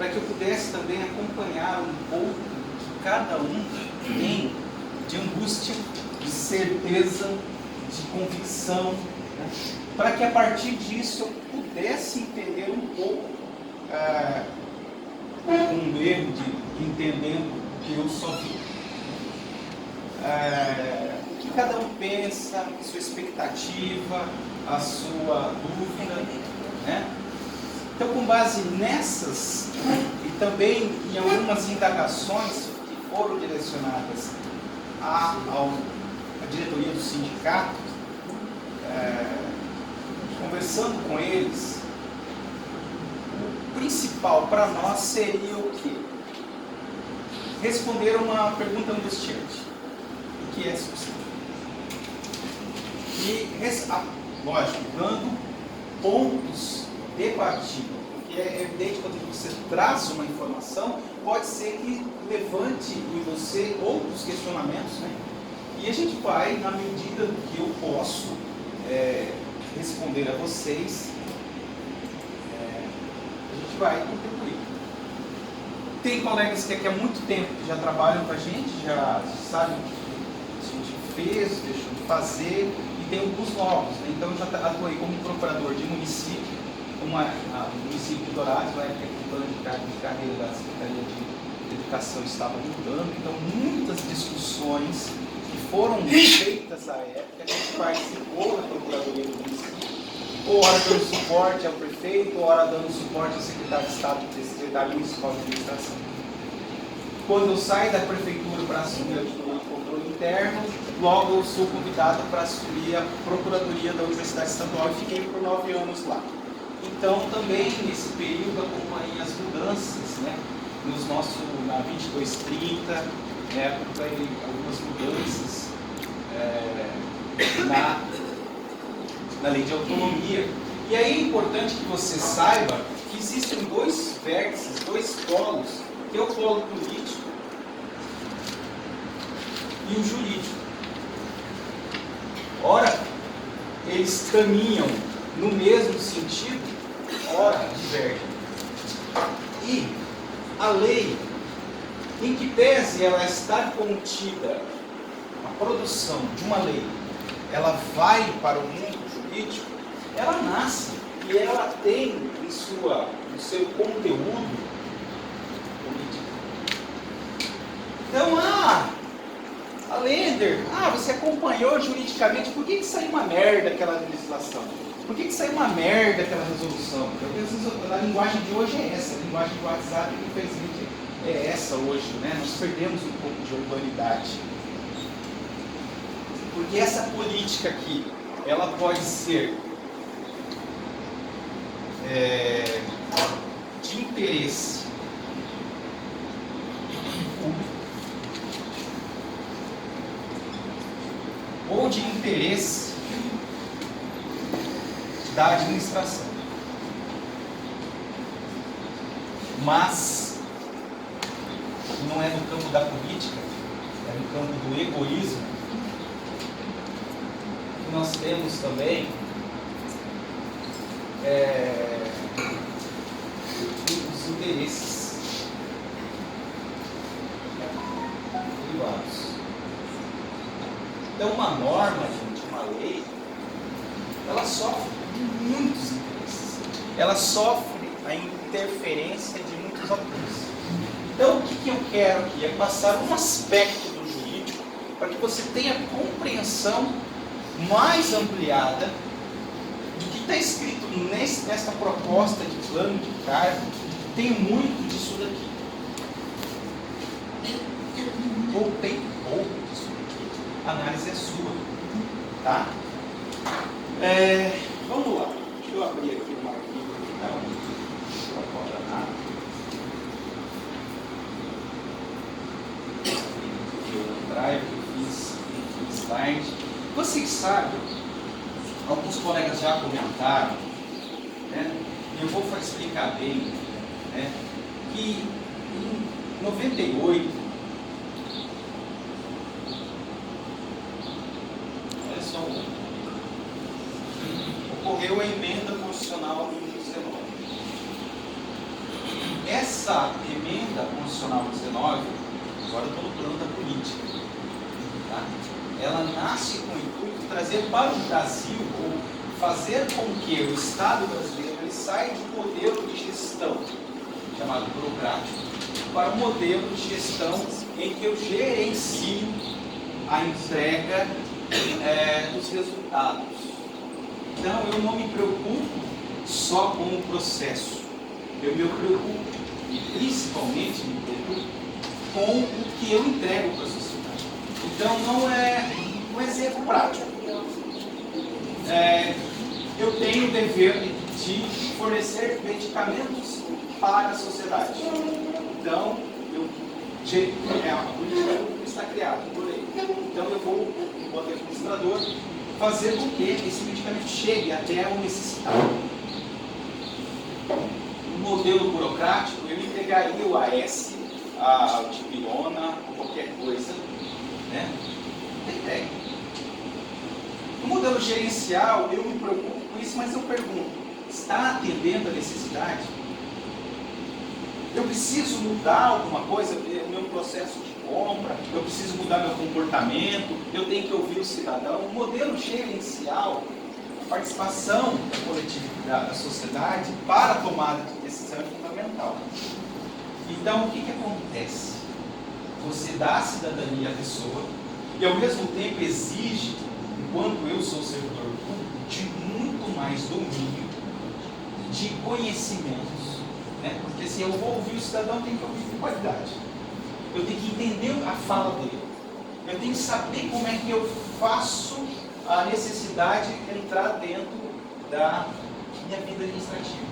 para que eu pudesse também acompanhar um pouco que cada um tem de angústia, de certeza, de convicção, né? Para que a partir disso eu pudesse entender um pouco, com um erro de entendendo que eu só vi, o que cada um pensa, a sua expectativa, a sua dúvida, né? Então, com base nessas e também em algumas indagações que foram direcionadas à diretoria do sindicato, conversando com eles, o principal para nós seria o quê? Responder uma pergunta angustiante: o que é sucesso? E, lógico, dando pontos de partida, porque é evidente que quando você traz uma informação, pode ser que levante em você outros questionamentos, né? E a gente vai, na medida do que eu posso responder a vocês, a gente vai contribuir. Tem colegas que aqui há muito tempo que já trabalham com a gente, já sabem o que a gente fez, deixou de fazer, e tem alguns novos, né? Então eu já atuei como procurador de município, como o município de Dourados, na época que o plano de carreira da Secretaria de Educação estava mudando, então muitas discussões que foram feitas à época, a gente participou da Procuradoria do município, ou hora dando suporte ao prefeito, ou hora dando suporte ao secretário de Estado, secretário municipal de administração. Quando eu saio da prefeitura para assumir a diretoria de controle interno, logo eu sou convidado para assumir a Procuradoria da Universidade Estadual e fiquei por 9 anos lá. Então, também nesse período acompanhei as mudanças, né? Na 2230, acompanhei algumas mudanças na lei de autonomia. E aí é importante que você saiba que existem dois vértices, dois polos, que é o polo político e o jurídico. Ora, eles caminham no mesmo sentido, ora divergem. E a lei, em que pese ela estar contida, a produção de uma lei, ela vai para o mundo jurídico, ela nasce e ela tem no seu conteúdo político. Então, Lender, você acompanhou juridicamente, por que saiu uma merda aquela legislação? Por que saiu uma merda aquela resolução? A linguagem de hoje é essa, a linguagem do WhatsApp, infelizmente, é essa hoje, né? Nós perdemos um pouco de urbanidade. Porque essa política aqui, ela pode ser de interesse público ou de interesse da administração. Mas não é no campo da política, é no campo do egoísmo que nós temos também os interesses privados. Então, uma norma, gente, uma lei, ela sofre de muitos interesses. Ela sofre a interferência de muitos atores. Então, o que eu quero aqui é passar um aspecto do jurídico para que você tenha compreensão mais ampliada do que está escrito nesta proposta de plano de cargo. Tem muito disso daqui. Ou tem pouco disso daqui. A análise é sua. Tá? Vamos lá. Deixa eu abrir aqui uma arquivo aqui. Não pode nada. O drive que eu fiz slide. Vocês sabem, alguns colegas já comentaram, né? Eu vou explicar bem, né? Que em 98, olha só, ocorreu a emenda constitucional número 19. Essa essa emenda constitucional 19, agora eu estou no plano da política, tá? Ela nasce com o intuito de trazer para o Brasil, ou fazer com que o Estado brasileiro ele saia de um modelo de gestão, chamado burocrático, para um modelo de gestão em que eu gerencio a entrega dos resultados. Então, eu não me preocupo só com o processo, eu me preocupo, e principalmente me preocupo, com o que eu entrego para a sociedade. Então, não é um exemplo prático. Eu tenho o dever de fornecer medicamentos para a sociedade. Então, a política pública está criada por lei. Então, eu vou, enquanto administrador, fazer com que esse medicamento chegue até o necessitado. No modelo burocrático, eu entregaria o AS, a dipirona, ou qualquer coisa, né? Entregue. No modelo gerencial, eu me preocupo com isso, mas eu pergunto, está atendendo a necessidade? Eu preciso mudar alguma coisa no meu processo de compra, eu preciso mudar meu comportamento, eu tenho que ouvir o cidadão. O modelo gerencial, a participação da coletividade, da sociedade para a tomada de decisão é fundamental. Então, o que acontece? Você dá a cidadania à pessoa e, ao mesmo tempo, exige, enquanto eu sou servidor público, de muito mais domínio, de conhecimentos. Porque se eu vou ouvir o cidadão, eu tenho que ouvir com qualidade. Eu tenho que entender a fala dele. Eu tenho que saber como é que eu faço a necessidade de entrar dentro da minha vida administrativa.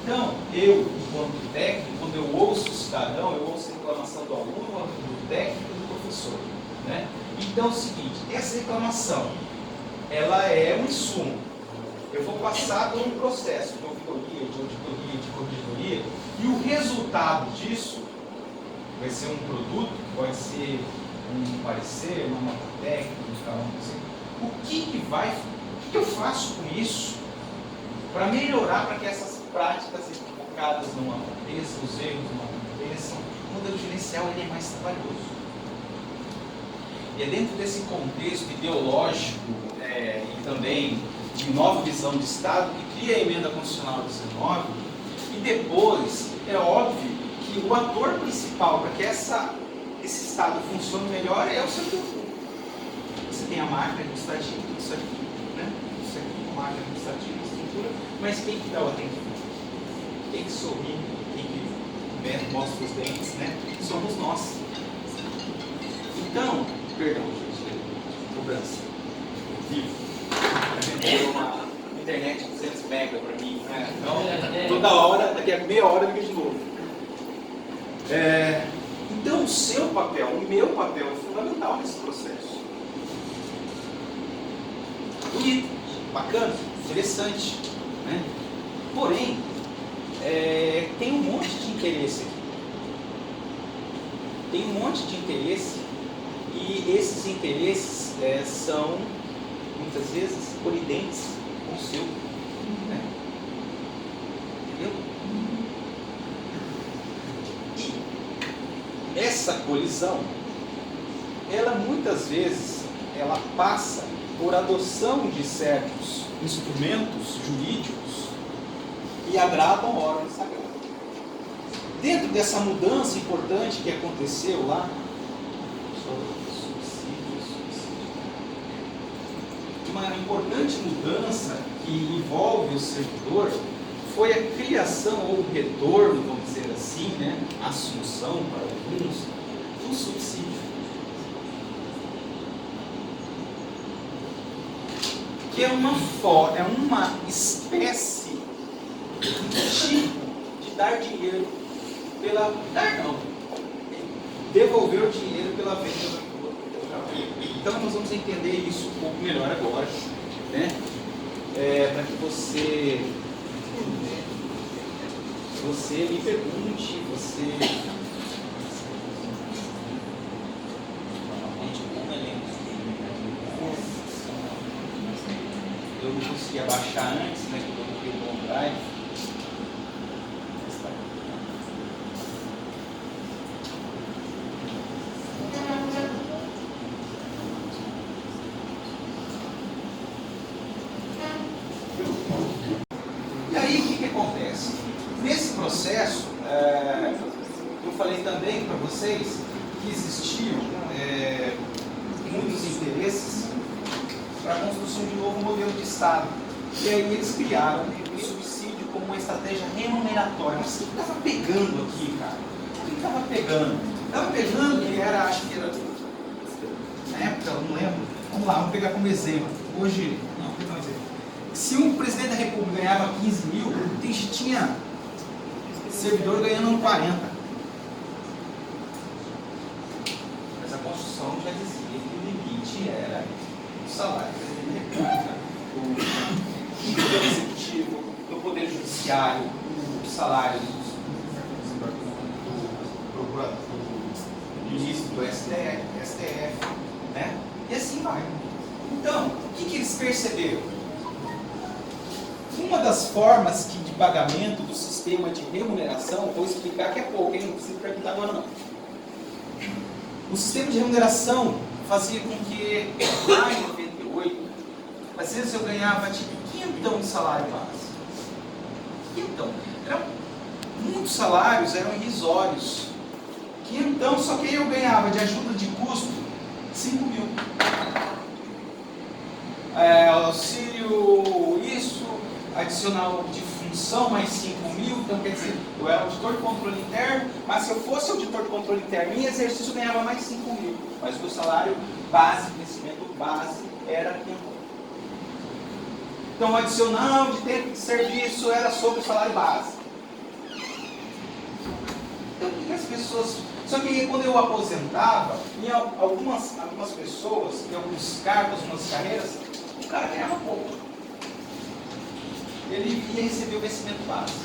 Então, eu, enquanto técnico, quando eu ouço o cidadão, eu ouço a reclamação do aluno, do técnico e do professor. Então é o seguinte, essa reclamação, ela é um insumo. Eu vou passar por um processo de auditoria, de corredoria, e o resultado disso vai ser um produto, pode ser um parecer, uma nota técnica, o que eu faço com isso para melhorar, para que essas práticas equivocadas não aconteçam, os erros não aconteçam. O modelo gerencial ele é mais trabalhoso. E é dentro desse contexto ideológico e também de nova visão de Estado que cria a emenda constitucional 19, e depois é óbvio que o ator principal para que esse Estado funcione melhor é o servidor público. Você tem a máquina administrativa, tudo isso aqui, isso aqui, a máquina administrativa, a estrutura, mas quem que dá o atendimento? Quem que sorri, quem que mostra os dentes, somos nós. Então, perdão, gente, cobrança, vivo. Deu uma internet de 200 mega para mim, Então, toda hora, daqui a meia hora, liga de novo. Então, o seu papel, o meu papel é fundamental nesse processo. Bonito, bacana, interessante, Porém, tem um monte de interesse aqui. Tem um monte de interesse e esses interesses são muitas vezes colidentes com o seu, entendeu? E essa colisão, ela muitas vezes, ela passa por adoção de certos instrumentos jurídicos e agradam órgãos sagrados. Dentro dessa mudança importante que aconteceu lá, uma importante mudança que envolve o servidor foi a criação ou o retorno, vamos dizer assim, a assunção para alguns, do subsídio. Que é uma espécie de dar dinheiro devolver o dinheiro pela venda do Então nós vamos entender isso um pouco melhor agora, para que você me pergunte, eu não consegui abaixar antes, que eu coloquei o OneDrive. processo, eu falei também para vocês que existiam muitos interesses para a construção de um novo modelo de Estado. E aí eles criaram o subsídio como uma estratégia remuneratória. Mas o que estava pegando aqui, cara? O que estava pegando? Estava pegando que era, acho que era, na época, eu não lembro. Vamos lá, vamos pegar como exemplo. Hoje, não, vou pegar um exemplo. Se um presidente da República ganhava 15 mil, tinha servidor ganhando 40. Mas a Constituição já dizia que o limite era o salário do presidente da República, do Poder Executivo, do Poder Judiciário, o salário do ministro do STF, né? E assim vai. Então, o que eles perceberam? Uma das formas de pagamento do sistema de remuneração, vou explicar daqui a pouco, hein? Não precisa perguntar agora não. O sistema de remuneração fazia com que, lá em 98, às vezes eu ganhava tipo quinhentão de salário base. Quinhentão. Muitos salários eram irrisórios. Quinhentão, só que aí eu ganhava de ajuda de custo 5 mil. Auxílio isso, adicional de função mais 5 mil, então quer dizer, eu era auditor de controle interno, mas se eu fosse auditor de controle interno em exercício eu ganhava mais 5 mil, mas o meu salário base, crescimento base, era 500. Então o adicional de tempo de serviço era sobre o salário base. Então o que as pessoas... Só que aí, quando eu aposentava, em algumas pessoas, em alguns cargos, algumas carreiras, o cara ganhava pouco. Ele ia receber o vencimento básico.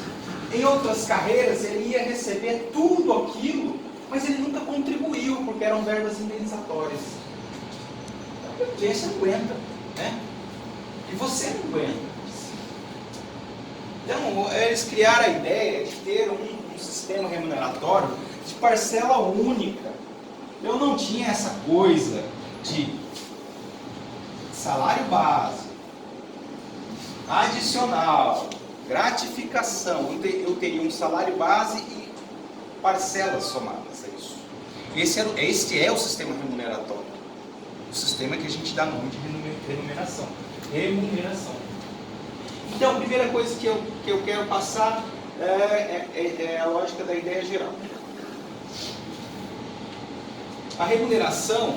Em outras carreiras, ele ia receber tudo aquilo, mas ele nunca contribuiu, porque eram verbas indenizatórias. Então, a gente não aguenta, né? E você não aguenta. Então, eles criaram a ideia de ter um sistema remuneratório de parcela única. Eu não tinha essa coisa de salário base, adicional, gratificação. Eu teria um salário base e parcelas somadas a isso. Este é o sistema remuneratório. O sistema que a gente dá nome de remuneração. Então, a primeira coisa que eu quero passar é a lógica da ideia geral. A remuneração,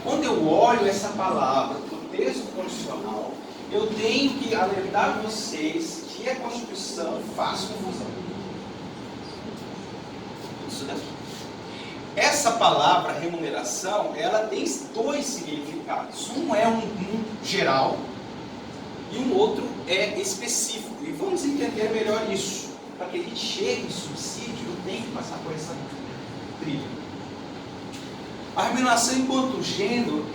quando eu olho essa palavra do texto constitucional, eu tenho que alertar vocês que a Constituição faz confusão. Isso daqui. Essa palavra remuneração, ela tem dois significados. Um é um geral e um outro é específico. E vamos entender melhor isso. Para que a gente chegue em subsídio, eu tenho que passar por essa trilha. A remuneração enquanto gênero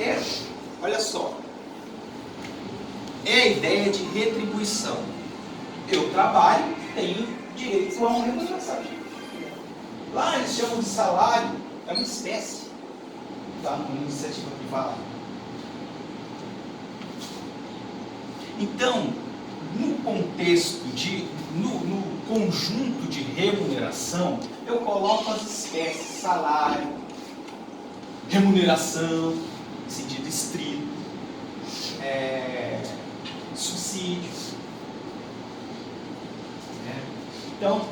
olha só, é a ideia de retribuição. Eu trabalho, tenho direito a uma remuneração. Lá eles chamam de salário, é uma espécie, tá? Uma iniciativa privada. Então, no contexto no conjunto de remuneração, eu coloco as espécies, salário, remuneração, em sentido estrito, subsídios. Então,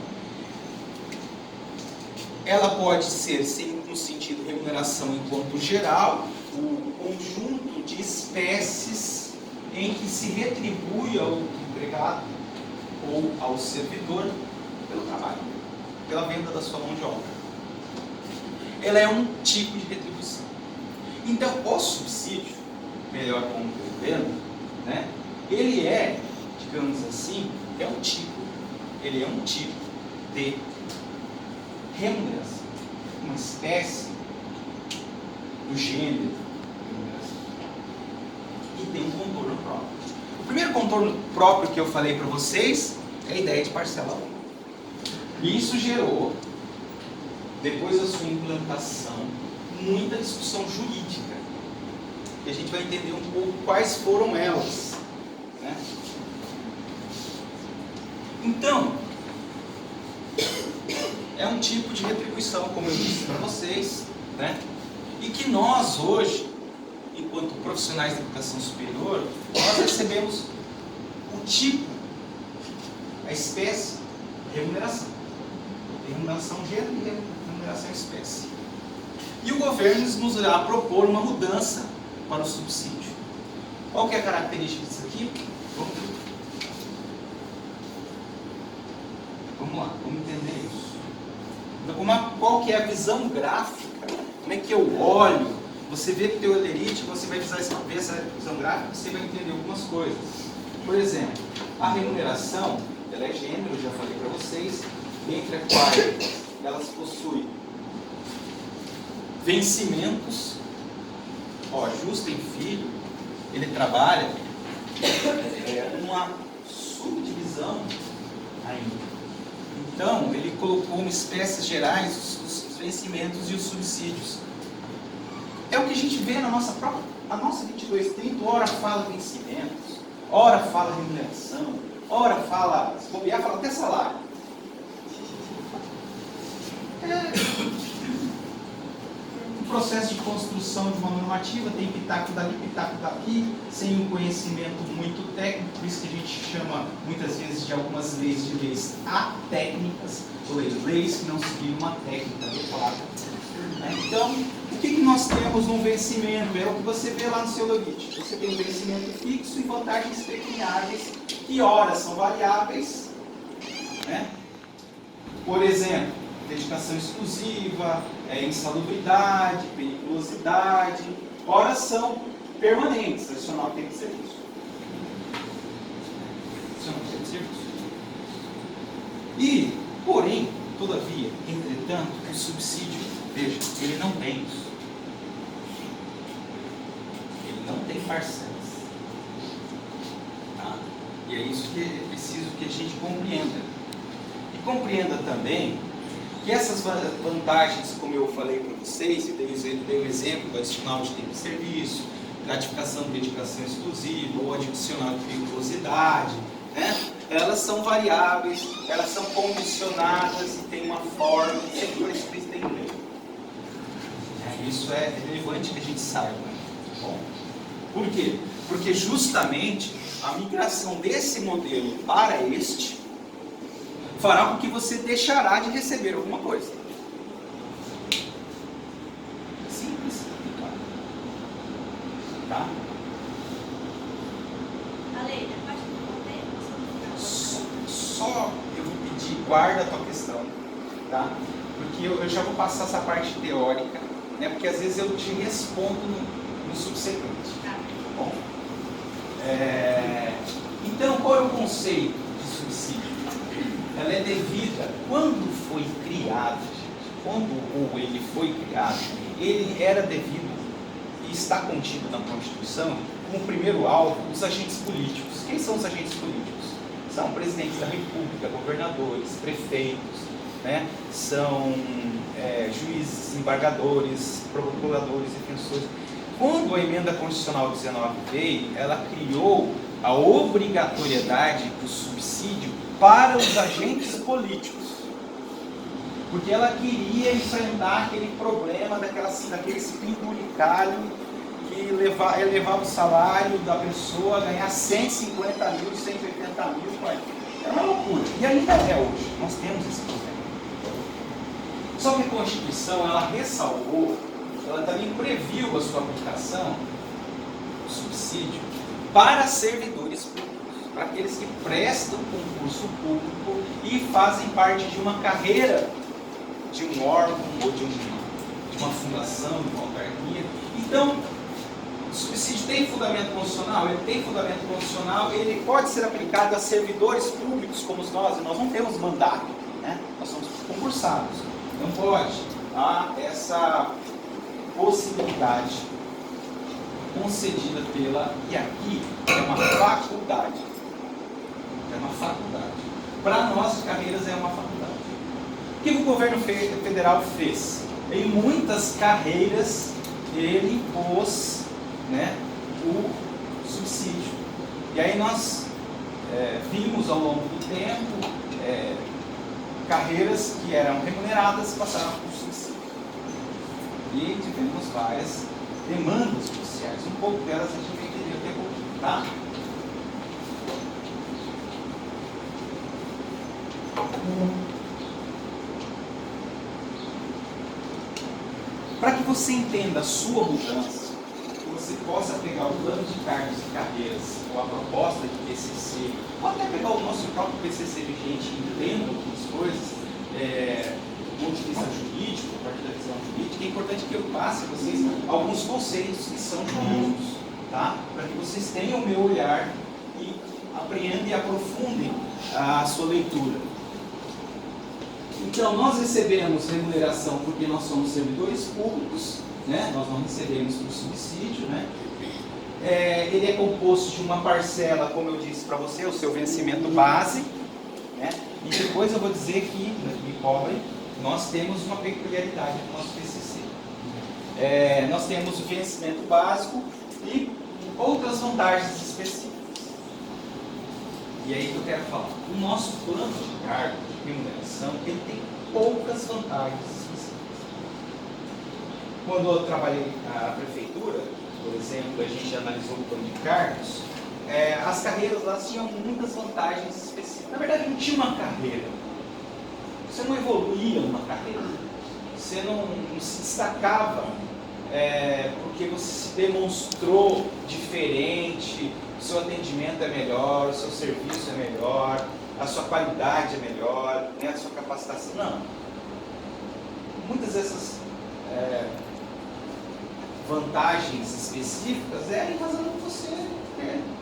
ela pode ser, no sentido remuneração enquanto geral, o conjunto de espécies em que se retribui ao empregado ou ao servidor pelo trabalho, pela venda da sua mão de obra. Ela é um tipo de retribuição. Então, o subsídio, melhor compreendendo, né, ele é, digamos assim, ele é um tipo de remuneração, uma espécie do gênero remuneração, e tem um contorno próprio. O primeiro contorno próprio que eu falei para vocês é a ideia de parcela única. E isso gerou, depois da sua implantação, muita discussão jurídica. E a gente vai entender um pouco quais foram elas, né? Então, tipo de retribuição, como eu disse para vocês, né? E que nós hoje, enquanto profissionais da educação superior, nós recebemos o tipo, a espécie, remuneração. Remuneração gênero e remuneração espécie. E o governo nos irá propor uma mudança para o subsídio. Qual que é a característica disso aqui? Vamos lá, vamos entender isso. Então, qual que é a visão gráfica? Como é que eu olho? Você vê que o teu Elite, você vai ver essa visão gráfica, você vai entender algumas coisas. Por exemplo, a remuneração, ela é gênero, eu já falei para vocês, entre as quais elas possuem vencimentos. Ó, Justo tem filho, ele trabalha uma subdivisão ainda. Então, ele colocou como espécies gerais os vencimentos e os subsídios. É o que a gente vê na nossa própria, a nossa 2230, ora fala vencimentos, ora fala remuneração, ora fala, se bobear, fala até salário. O processo de construção de uma normativa tem pitaco daqui, sem um conhecimento muito técnico, por isso que a gente chama muitas vezes de algumas leis de leis atécnicas, ou leis que não seguem uma técnica adequada. Então, o que nós temos no vencimento? É o que você vê lá no seu logit. Você tem um vencimento fixo e vantagens pecuniárias, que ora são variáveis, né? Por exemplo, dedicação exclusiva, insalubridade, periculosidade, ora são permanentes, adicional tempo de serviço. Adicional tempo de serviço. E, porém, todavia, entretanto, o subsídio, veja, ele não tem isso. Ele não tem parcelas. Tá? E é isso que é preciso que a gente compreenda. E compreenda também que essas vantagens, como eu falei para vocês, eu dei o exemplo do adicional de tempo de serviço, gratificação de dedicação exclusiva, ou adicional de periculosidade, né? Elas são variáveis, elas são condicionadas e tem uma forma, sempre foi explícita em lei. Isso é relevante que a gente saiba. Bom, por quê? Porque justamente a migração desse modelo para este fará com que você deixará de receber alguma coisa. Simples. Tá? Só eu vou pedir, guarda a tua questão, tá? Porque eu já vou passar essa parte teórica, né? Porque às vezes eu te respondo no subsequente. Bom, então qual é o conceito de subsídio? Ela é devida, quando foi criado, quando ele foi criado, ele era devido e está contido na Constituição como primeiro alvo os agentes políticos. Quem são os agentes políticos? São presidentes da República, governadores, prefeitos, né? São juízes, desembargadores, procuradores, defensores. Quando a emenda constitucional 19 veio, ela criou a obrigatoriedade do subsídio para os agentes políticos, porque ela queria enfrentar aquele problema daquele penduricalho que levava o salário da pessoa a ganhar 150 mil, 180 mil, é uma loucura, e ainda é hoje, nós temos esse problema. Só que a Constituição, ela ressalvou, ela também previu a sua aplicação, o subsídio, para servidores públicos, para aqueles que prestam concurso público e fazem parte de uma carreira, de um órgão ou de uma fundação, de uma autarquia. Então, o subsídio tem fundamento constitucional? Ele tem fundamento constitucional, ele pode ser aplicado a servidores públicos como nós, e nós não temos mandato, né? Nós somos concursados. Não pode. Há essa possibilidade concedida e aqui é uma faculdade. É uma faculdade. Para nós, carreiras é uma faculdade. O que o governo federal fez? Em muitas carreiras, ele impôs, né, o subsídio. E aí nós vimos ao longo do tempo carreiras que eram remuneradas passaram por suicídio. E tivemos várias demandas judiciais. Um pouco delas a gente vai entender até pouquinho, tá? Para que você entenda a sua mudança, que você possa pegar o plano de cargos e carreiras, ou a proposta de PCC, ou até pegar o nosso próprio PCC vigente e entenda algumas coisas, do ponto de vista jurídico, a partir da visão jurídica, é importante que eu passe a vocês alguns conceitos que são jurídicos, tá? Para que vocês tenham o meu olhar e apreendam e aprofundem a sua leitura. Então, nós recebemos remuneração porque nós somos servidores públicos, né? Nós não recebemos por subsídio, né? Ele é composto de uma parcela, como eu disse para você, o seu vencimento base, né? E depois eu vou dizer que, me cobrem, nós temos uma peculiaridade no nosso PCC. Nós temos o vencimento básico e outras vantagens específicas. E aí que eu quero falar. O nosso plano de cargo de remuneração, ele tem poucas vantagens específicas. Quando eu trabalhei na prefeitura, por exemplo, a gente analisou o plano de cargos, as carreiras lá tinham muitas vantagens específicas. Na verdade, não tinha uma carreira. Você não evoluía numa carreira. Você não se destacava porque você se demonstrou diferente, o seu atendimento é melhor, o seu serviço é melhor, a sua qualidade é melhor, né, a sua capacitação. Não. Muitas dessas vantagens específicas em razão de você.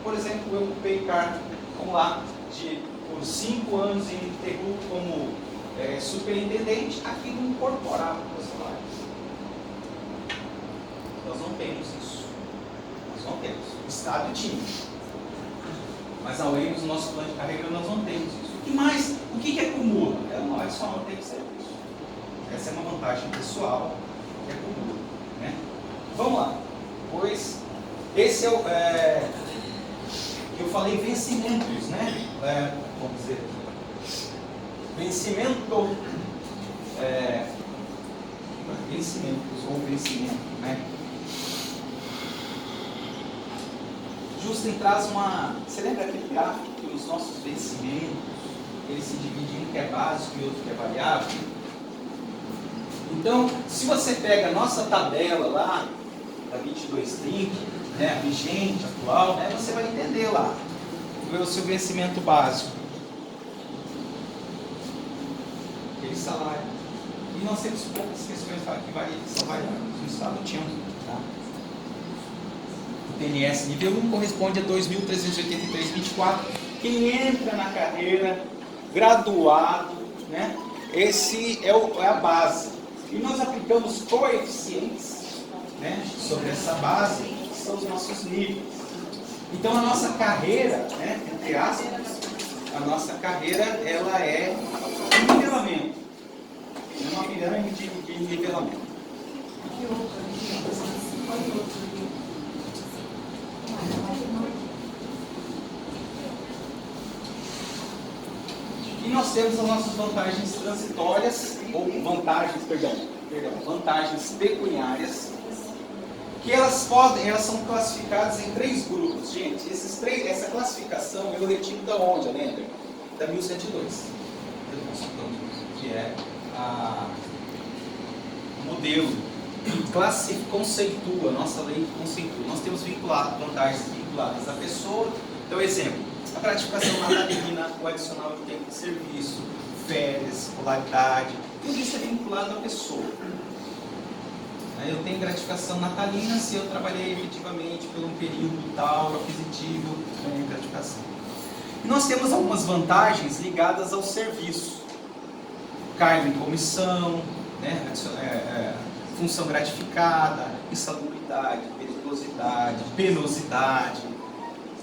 Por exemplo, eu ocupei cargo, vamos lá, por 5 anos ininterrupto como superintendente, aquilo incorporava o meu salário. Nós não temos isso. Nós não temos. O Estado tinha. Mas a UEMS, no nosso plano de carreira, nós não temos isso. E mais, o que acumula? Não é só manter o serviço. Essa é uma vantagem pessoal que acumula, né? Vamos lá. Pois, esse é eu falei vencimentos, né? Vamos dizer aqui. Vencimento. Vencimentos ou vencimento, né? Justin traz uma... Você lembra aquele gráfico que os nossos vencimentos, eles se dividem em um que é básico e outro que é variável? Então, se você pega a nossa tabela lá, da 2230, né, vigente, atual, né, você vai entender lá o seu vencimento básico. Aquele salário. E nós temos poucas questões que são variáveis. No Estado tinha tá? O TNS nível 1 corresponde a 2.383,24. Quem entra na carreira, graduado, né? Esse é a base. E nós aplicamos coeficientes, né, sobre essa base, que são os nossos níveis. Então a nossa carreira, né, entre aspas, a nossa carreira, ela é um nivelamento. É uma pirâmide de nivelamento. E nós temos as nossas vantagens transitórias, ou vantagens pecuniárias, que elas são classificadas em 3 grupos. Gente, essa classificação eu retiro da onde, lembra? Da 1102, que é o modelo que conceitua, nossa lei conceitua. Nós temos vantagens vinculadas à pessoa. Então, exemplo, a gratificação natalina, o adicional de tempo de serviço, férias, escolaridade, tudo isso é vinculado à pessoa. Eu tenho gratificação natalina se eu trabalhei efetivamente por um período tal, aquisitivo, ganhei gratificação. E nós temos algumas vantagens ligadas ao serviço. Cargo em comissão, né? Função gratificada, insalubridade, periculosidade, penosidade,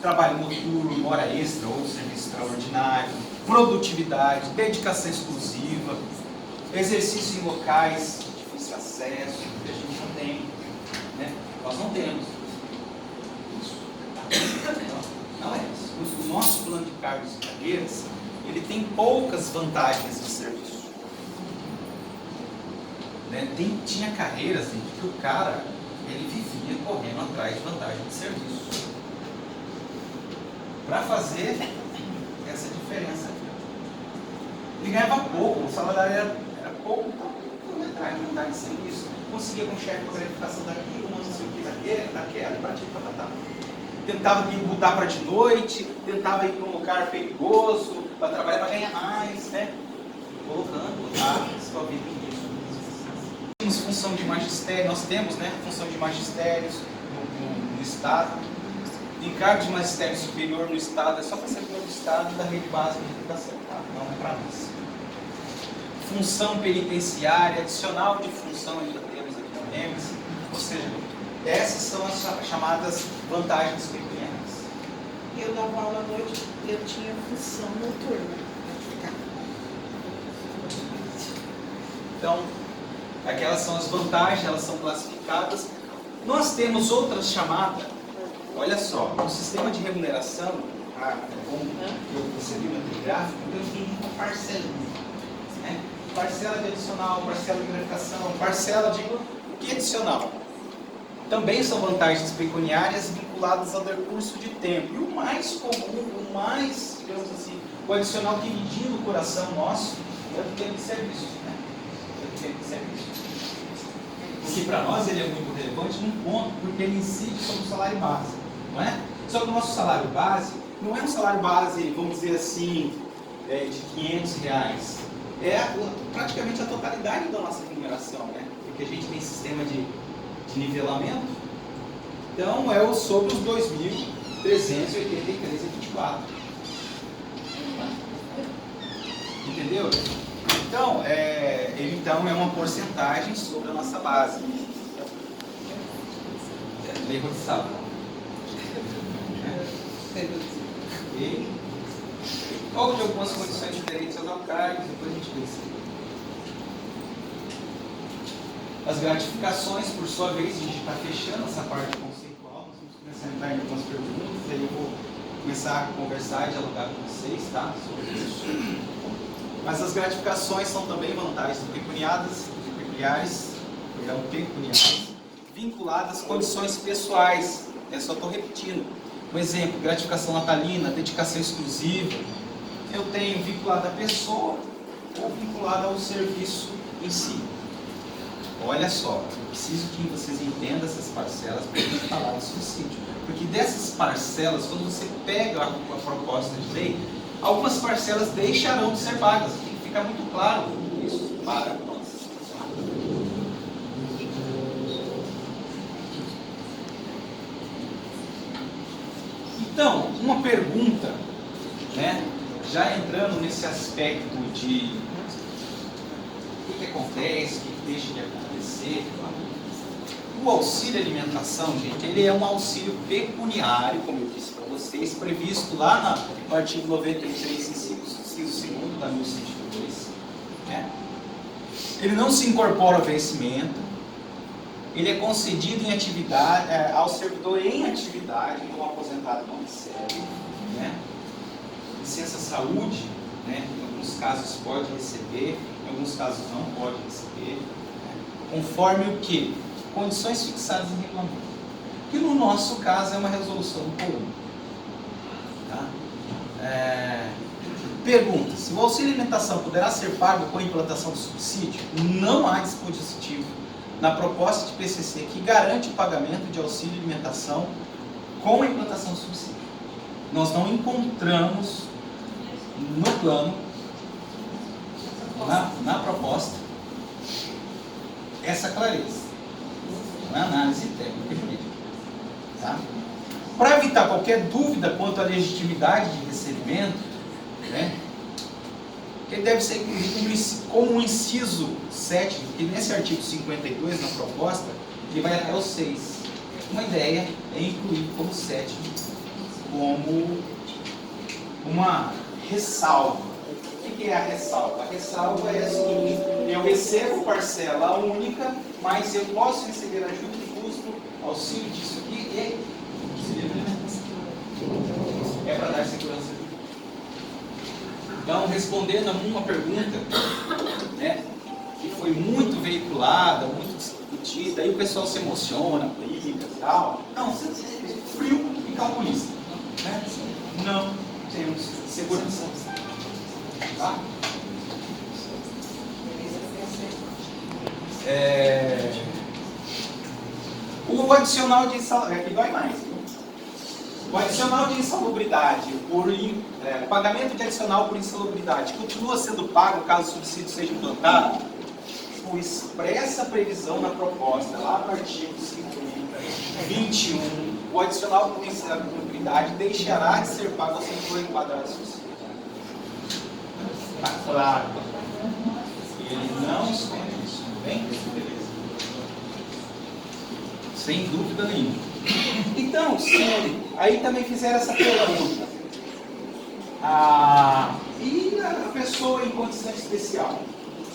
trabalho noturno, hora extra ou serviço extraordinário, produtividade, dedicação exclusiva, exercício em locais de difícil acesso, que a gente não tem, né? Nós não temos isso. Não é isso. O nosso plano de cargos e carreiras, ele tem poucas vantagens de serviço. Né? Tinha carreiras em que o cara ele vivia correndo atrás de vantagem de serviço para fazer essa diferença aqui. Ele ganhava pouco, o salário era pouco, então corria atrás de vantagem de serviço. Conseguia com o chefe a qualificação daqui, não sei o que, daquela, para tentava mudar para de noite, tentava ir para um lugar perigoso, para trabalhar para ganhar mais, né? Colocando a sua vida em risco. Temos função de magistério, nós temos, né, função de magistérios no Estado. Encargo de magistério superior no Estado é só para servidor do Estado da rede básica de educação, tá? Não é para nós. Função penitenciária, adicional de função ainda temos aqui no REMES, ou seja, essas são as chamadas vantagens pecuniárias. Eu dava aula à noite, eu tinha função noturna. Então, aquelas são as vantagens, elas são classificadas. Nós temos outras chamadas, olha só, o sistema de remuneração, como você viu no gráfico, tem uma parcela, né? Parcela de adicional, parcela de gratificação, parcela de... O que é adicional? Também são vantagens pecuniárias vinculadas ao decurso de tempo. E o mais comum, o mais, digamos assim, o adicional que media no coração nosso é o tempo de serviço, né? É o tempo de serviço. Porque para nós ele é muito relevante num ponto, porque ele incide sobre o salário base, não é? Só que o nosso salário base não é um salário base, vamos dizer assim, de R$500. É praticamente a totalidade da nossa remuneração, né? Porque a gente tem sistema de nivelamento. Então é sobre os 2.383,24. Entendeu? Então, ele então é uma porcentagem sobre a nossa base. Lei Roçal. Ou de algumas condições diferentes aos alcargos, depois a gente vê isso. As gratificações, por sua vez, a gente está fechando essa parte conceitual, nós vamos começar a entrar em algumas perguntas, aí eu vou começar a conversar e dialogar com vocês, tá? Sobre isso. Mas as gratificações são também vantagens pecuniárias, vinculadas a condições pessoais. Eu só estou repetindo. Um exemplo, gratificação natalina, dedicação exclusiva. Eu tenho vinculado à pessoa ou vinculado ao serviço em si. Olha só, eu preciso que vocês entendam essas parcelas para a gente falar de subsídio. Porque dessas parcelas, quando você pega a proposta de lei, algumas parcelas deixarão de ser pagas. Tem que ficar muito claro isso para nós. Então, uma pergunta, né, já entrando nesse aspecto de o que acontece, o que deixa de acontecer. O auxílio alimentação, gente, ele é um auxílio pecuniário, como eu disse para vocês, previsto lá no artigo 93, inciso 2 da 1102. Né? Ele não se incorpora ao vencimento, ele é concedido em atividade, ao servidor em atividade, então o aposentado não recebe. Né? Licença saúde, né? Em alguns casos pode receber, em alguns casos não pode receber, né? Conforme o que? Condições fixadas em regulamento. Que no nosso caso é uma resolução do COUM. Tá? Pergunta: se o auxílio alimentação poderá ser pago com a implantação do subsídio? Não há dispositivo na proposta de PCC que garante o pagamento de auxílio alimentação com a implantação do subsídio. Nós não encontramos no plano, na proposta, essa clareza, na análise técnica e jurídica. Tá? Para evitar qualquer dúvida quanto à legitimidade de recebimento, né, ele deve ser incluído como um inciso 7, porque nesse artigo 52, na proposta, ele vai até o 6. Uma ideia é incluir como 7, como uma ressalva. O que é a ressalva? A ressalva é a seguinte: eu recebo parcela única, mas eu posso receber ajuda de custo, auxílio disso aqui e é para dar segurança. Então, respondendo a uma pergunta, né, que foi muito veiculada, muito discutida, aí o pessoal se emociona, briga e tal. Não, frio e calculista. Né? Não temos segurança. Tá? O adicional de insalubridade, aqui dói mais. O adicional de insalubridade, o pagamento de adicional por insalubridade, continua sendo pago caso o subsídio seja implantado? Por expressa previsão na proposta, lá no artigo 50, 21, o adicional por insalubridade deixará de ser pago se for enquadrado subsídio. Está claro. Ele não esconde isso, bem? Beleza. Sem dúvida nenhuma. Então, aí também fizeram essa pergunta. E a pessoa em condição especial?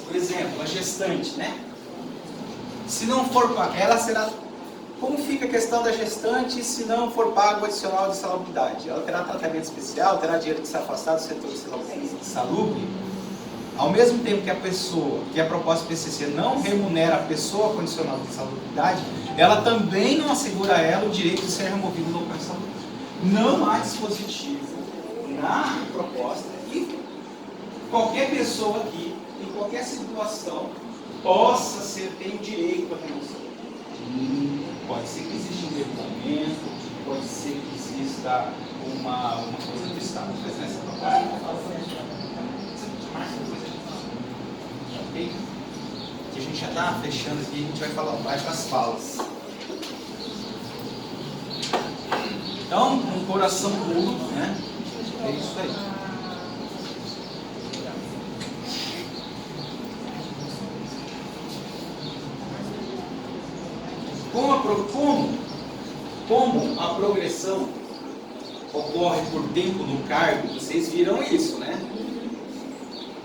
Por exemplo, a gestante, né? Se não for, ela será... Como fica a questão da gestante se não for pago o adicional de salubridade? Ela terá tratamento especial, terá direito de se afastar do setor salubre? Ao mesmo tempo que a pessoa, que a proposta PCC não remunera a pessoa condicional de salubridade, ela também não assegura a ela o direito de ser removido do local de saúde. Não há dispositivo na proposta que qualquer pessoa aqui, em qualquer situação, possa ter direito à remoção. Pode ser que exista um regulamento, pode ser que exista uma coisa do Estado. Mas nessa proposta, ok? Que a gente já está fechando aqui, a gente vai falar mais das falas. Então, um coração puro, né? É isso aí. Como a progressão ocorre por tempo no cargo, vocês viram isso, né?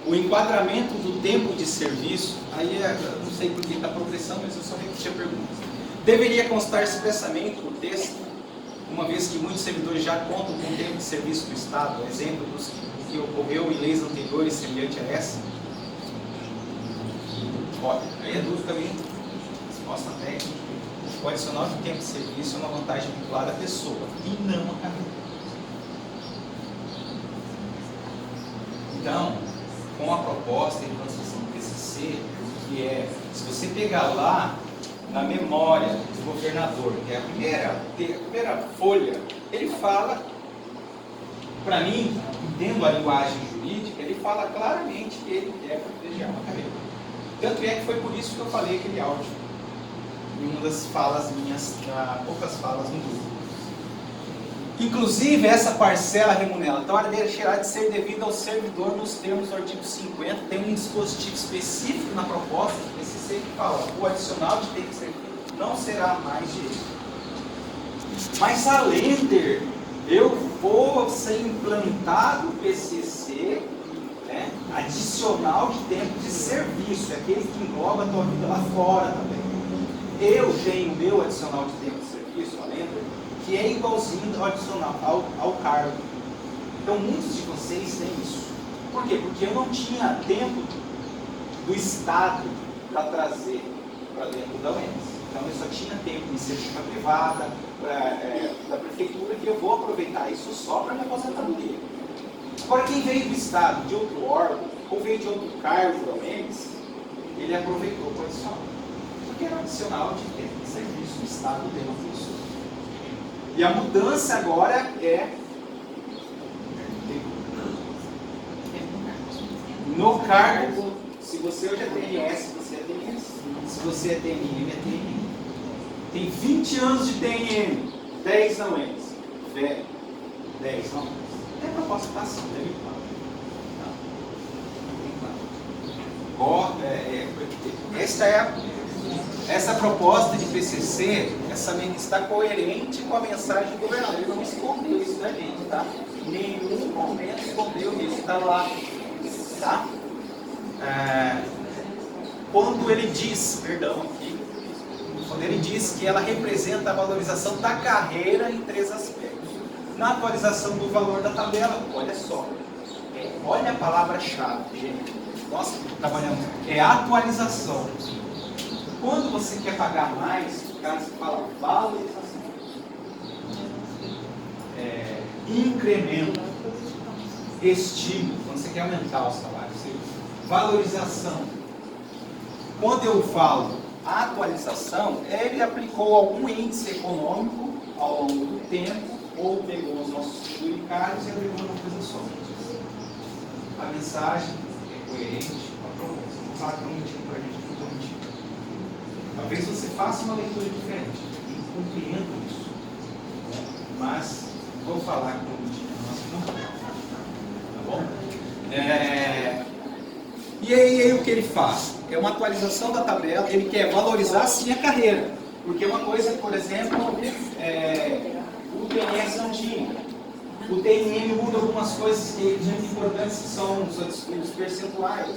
O enquadramento do tempo de serviço, aí eu não sei por que está progressão, mas eu só repeti a pergunta. Deveria constar expressamente no texto, uma vez que muitos servidores já contam com o tempo de serviço do Estado, exemplo do que ocorreu em leis anteriores semelhante a essa? Olha, aí a dúvida também, resposta técnica. O adicional de tempo de serviço é uma vantagem vinculada à pessoa e não à carreira. Então, com a proposta de transição do PCC, que é, se você pegar lá na memória do governador, que é a primeira folha, ele fala, para mim, entendo a linguagem jurídica, ele fala claramente que ele quer privilegiar uma carreira. Tanto é que foi por isso que eu falei aquele áudio, em uma das falas minhas, poucas falas no grupo. Inclusive, essa parcela remuneratória deixará de ser devida ao servidor nos termos do artigo 50. Tem um dispositivo específico na proposta do PCC que fala o adicional de tempo de serviço não será mais direito. Mas além de eu vou ser implantado o PCC, né, adicional de tempo de serviço, é aquele que engloba a tua vida lá fora também. Eu tenho meu adicional de tempo de serviço, lembra? Que é igualzinho ao adicional ao cargo. Então muitos de vocês têm isso. Por quê? Porque eu não tinha tempo do Estado para trazer para dentro da UENS. Então eu só tinha tempo de iniciativa privada, da prefeitura, que eu vou aproveitar isso só para minha aposentadoria. Agora quem veio do Estado, de outro órgão, ou veio de outro cargo da UENS, ele aproveitou o adicional. Porque era adicional de tempo de serviço, o Estado deu isso. E a mudança agora é no cargo. Se você hoje é TNS, você é TNS. Se você é TNM, é TNM. Tem 20 anos de TNM, 10 não é. 10 não. É proposta que está assim, deve estar. Essa proposta de PCC, está coerente com a mensagem do governador. Ele não escondeu isso da gente, tá? Em nenhum momento escondeu isso, está lá. Tá? Quando ele diz, quando ele diz que ela representa a valorização da carreira em 3 aspectos. Na atualização do valor da tabela, olha só, é Olha a palavra-chave, gente. Nós trabalhamos. É atualização. Quando você quer pagar mais, o cara fala valorização. Incremento. Estímulo. Quando você quer aumentar o salário. Valorização. Quando eu falo atualização, ele aplicou algum índice econômico ao longo do tempo, ou pegou os nossos penduricários e agregou uma coisa só. A mensagem é coerente com a proposta. Não sabe para a gente tudo. Talvez você faça uma leitura diferente e compreenda isso. Mas vou falar com o tá bom? E aí o que ele faz? É uma atualização da tabela, ele quer valorizar sim a carreira. Porque uma coisa, por exemplo, o TNS não tinha. O TNM muda algumas coisas que muito importantes, que são os percentuais.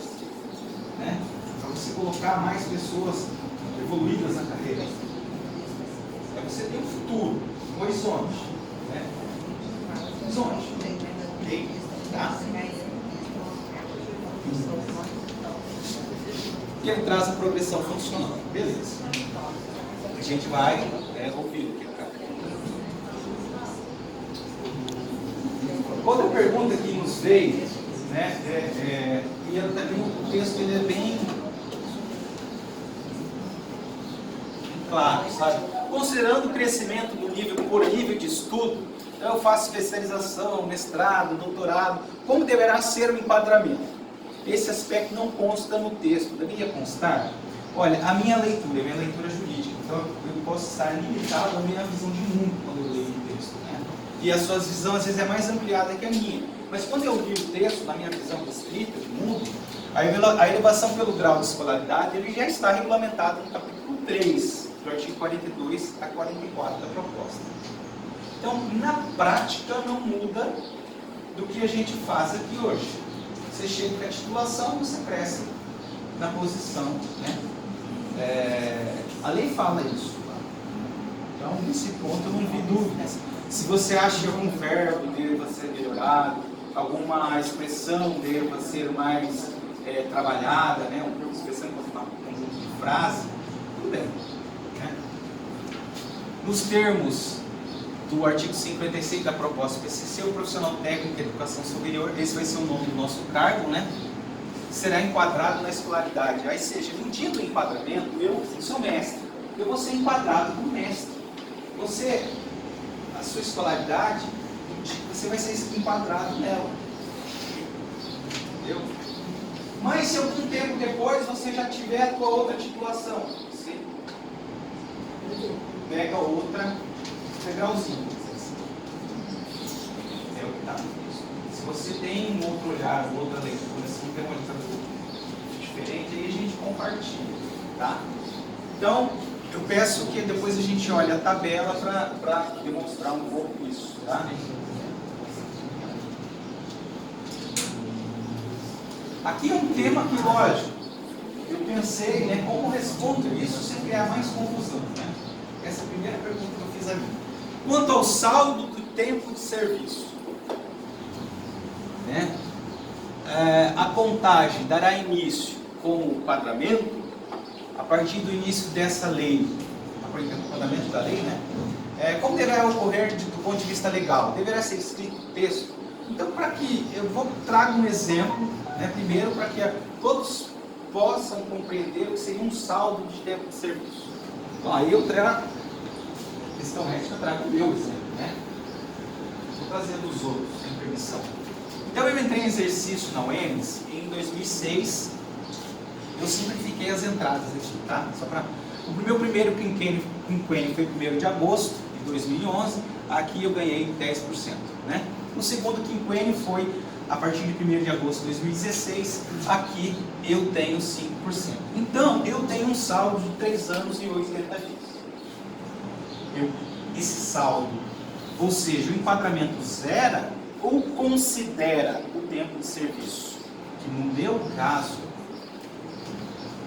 Né? Para você colocar mais pessoas evoluídas na carreira. Você tem um futuro, um horizonte. Né? Horizonte. Ok? Tá? E ele traz a progressão funcional. Beleza. A gente vai ouvir o que está. Outra pergunta que nos veio, né, e também o texto ele é bem claro, sabe? Considerando o crescimento do nível por nível de estudo, eu faço especialização, mestrado, doutorado, como deverá ser o enquadramento? Esse aspecto não consta no texto, deveria constar? Olha, a minha leitura jurídica, então eu posso estar limitado à minha visão de mundo quando eu leio o texto, né? E a sua visão às vezes é mais ampliada que a minha. Mas quando eu li o texto, na minha visão restrita de mundo, a elevação pelo grau de escolaridade, ele já está regulamentado no capítulo 3, do artigo 42 a 44 da proposta. Então, na prática, não muda do que a gente faz aqui hoje. Você chega com a titulação, você cresce na posição, né? A lei fala isso. Então, nesse ponto, eu não vi dúvidas. Se você acha que algum verbo deva ser melhorado, alguma expressão deva ser mais trabalhada, né? Uma expressão com um conjunto de frase, tudo bem. Né? Nos termos do artigo 56 da proposta PCC, o profissional técnico de educação superior, esse vai ser o nome do nosso cargo, né? Será enquadrado na escolaridade. Aí seja, no dia do enquadramento, eu sou mestre, eu vou ser enquadrado como mestre. Você, a sua escolaridade, você vai ser enquadrado nela. Entendeu? Mas se algum tempo depois você já tiver a sua outra titulação, você pega outra degrauzinho. É o que está no texto. Se você tem um outro olhar, outra leitura, assim, tem uma leitura diferente, aí a gente compartilha. Tá? Então, eu peço que depois a gente olhe a tabela para demonstrar um pouco isso. Tá? Aqui é um tema que, lógico, eu pensei, né, como respondo isso sem criar mais confusão. Né? Essa é a primeira pergunta que eu fiz a mim. Quanto ao saldo do tempo de serviço, né? A contagem dará início com o enquadramento a partir do início dessa lei, a partir do enquadramento da lei, né? Como deverá ocorrer do ponto de vista legal? Deverá ser escrito o texto. Então, para que eu trago um exemplo, né, primeiro, para que todos possam compreender o que seria um saldo de tempo de serviço. Então, aí eu trago questão ética, eu trago o meu exemplo, né? Estou trazendo os outros, sem permissão. Então, eu entrei em exercício na UEMS em 2006. Eu simplifiquei as entradas aqui, tá? Só para... O meu primeiro quinquênio foi 1º de agosto de 2011. Aqui eu ganhei 10%, né? O segundo quinquênio foi a partir de 1º de agosto de 2016. Aqui eu tenho 5%. Então, eu tenho um saldo de 3 anos e 80 dias. Esse saldo, ou seja, o enquadramento zera ou considera o tempo de serviço? Que no meu caso,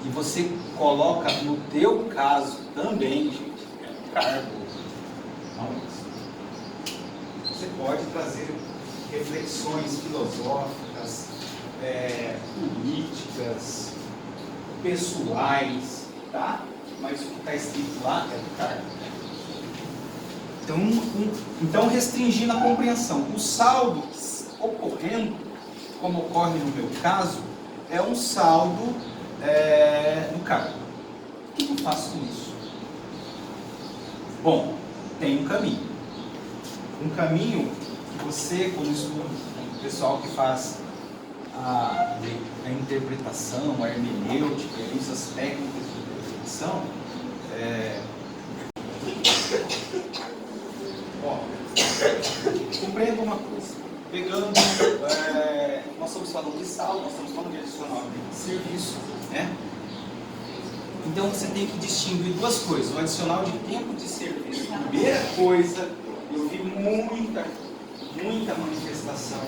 e você coloca no teu caso também, gente, é um cargo. Não, você pode trazer reflexões filosóficas, políticas, pessoais, tá? Mas o que está escrito lá é do cargo. Então, restringindo a compreensão. O saldo ocorrendo, como ocorre no meu caso, é um saldo do cargo. O que eu faço com isso? Bom, tem um caminho. Um caminho que você, quando estuda, o pessoal que faz a interpretação, a hermenêutica, essas técnicas de interpretação, compreenda uma coisa. Pegando, nós estamos falando de saldo, nós estamos falando de adicional de serviço, né? Então você tem que distinguir duas coisas: o adicional de tempo de serviço. Primeira coisa, eu vi muita manifestação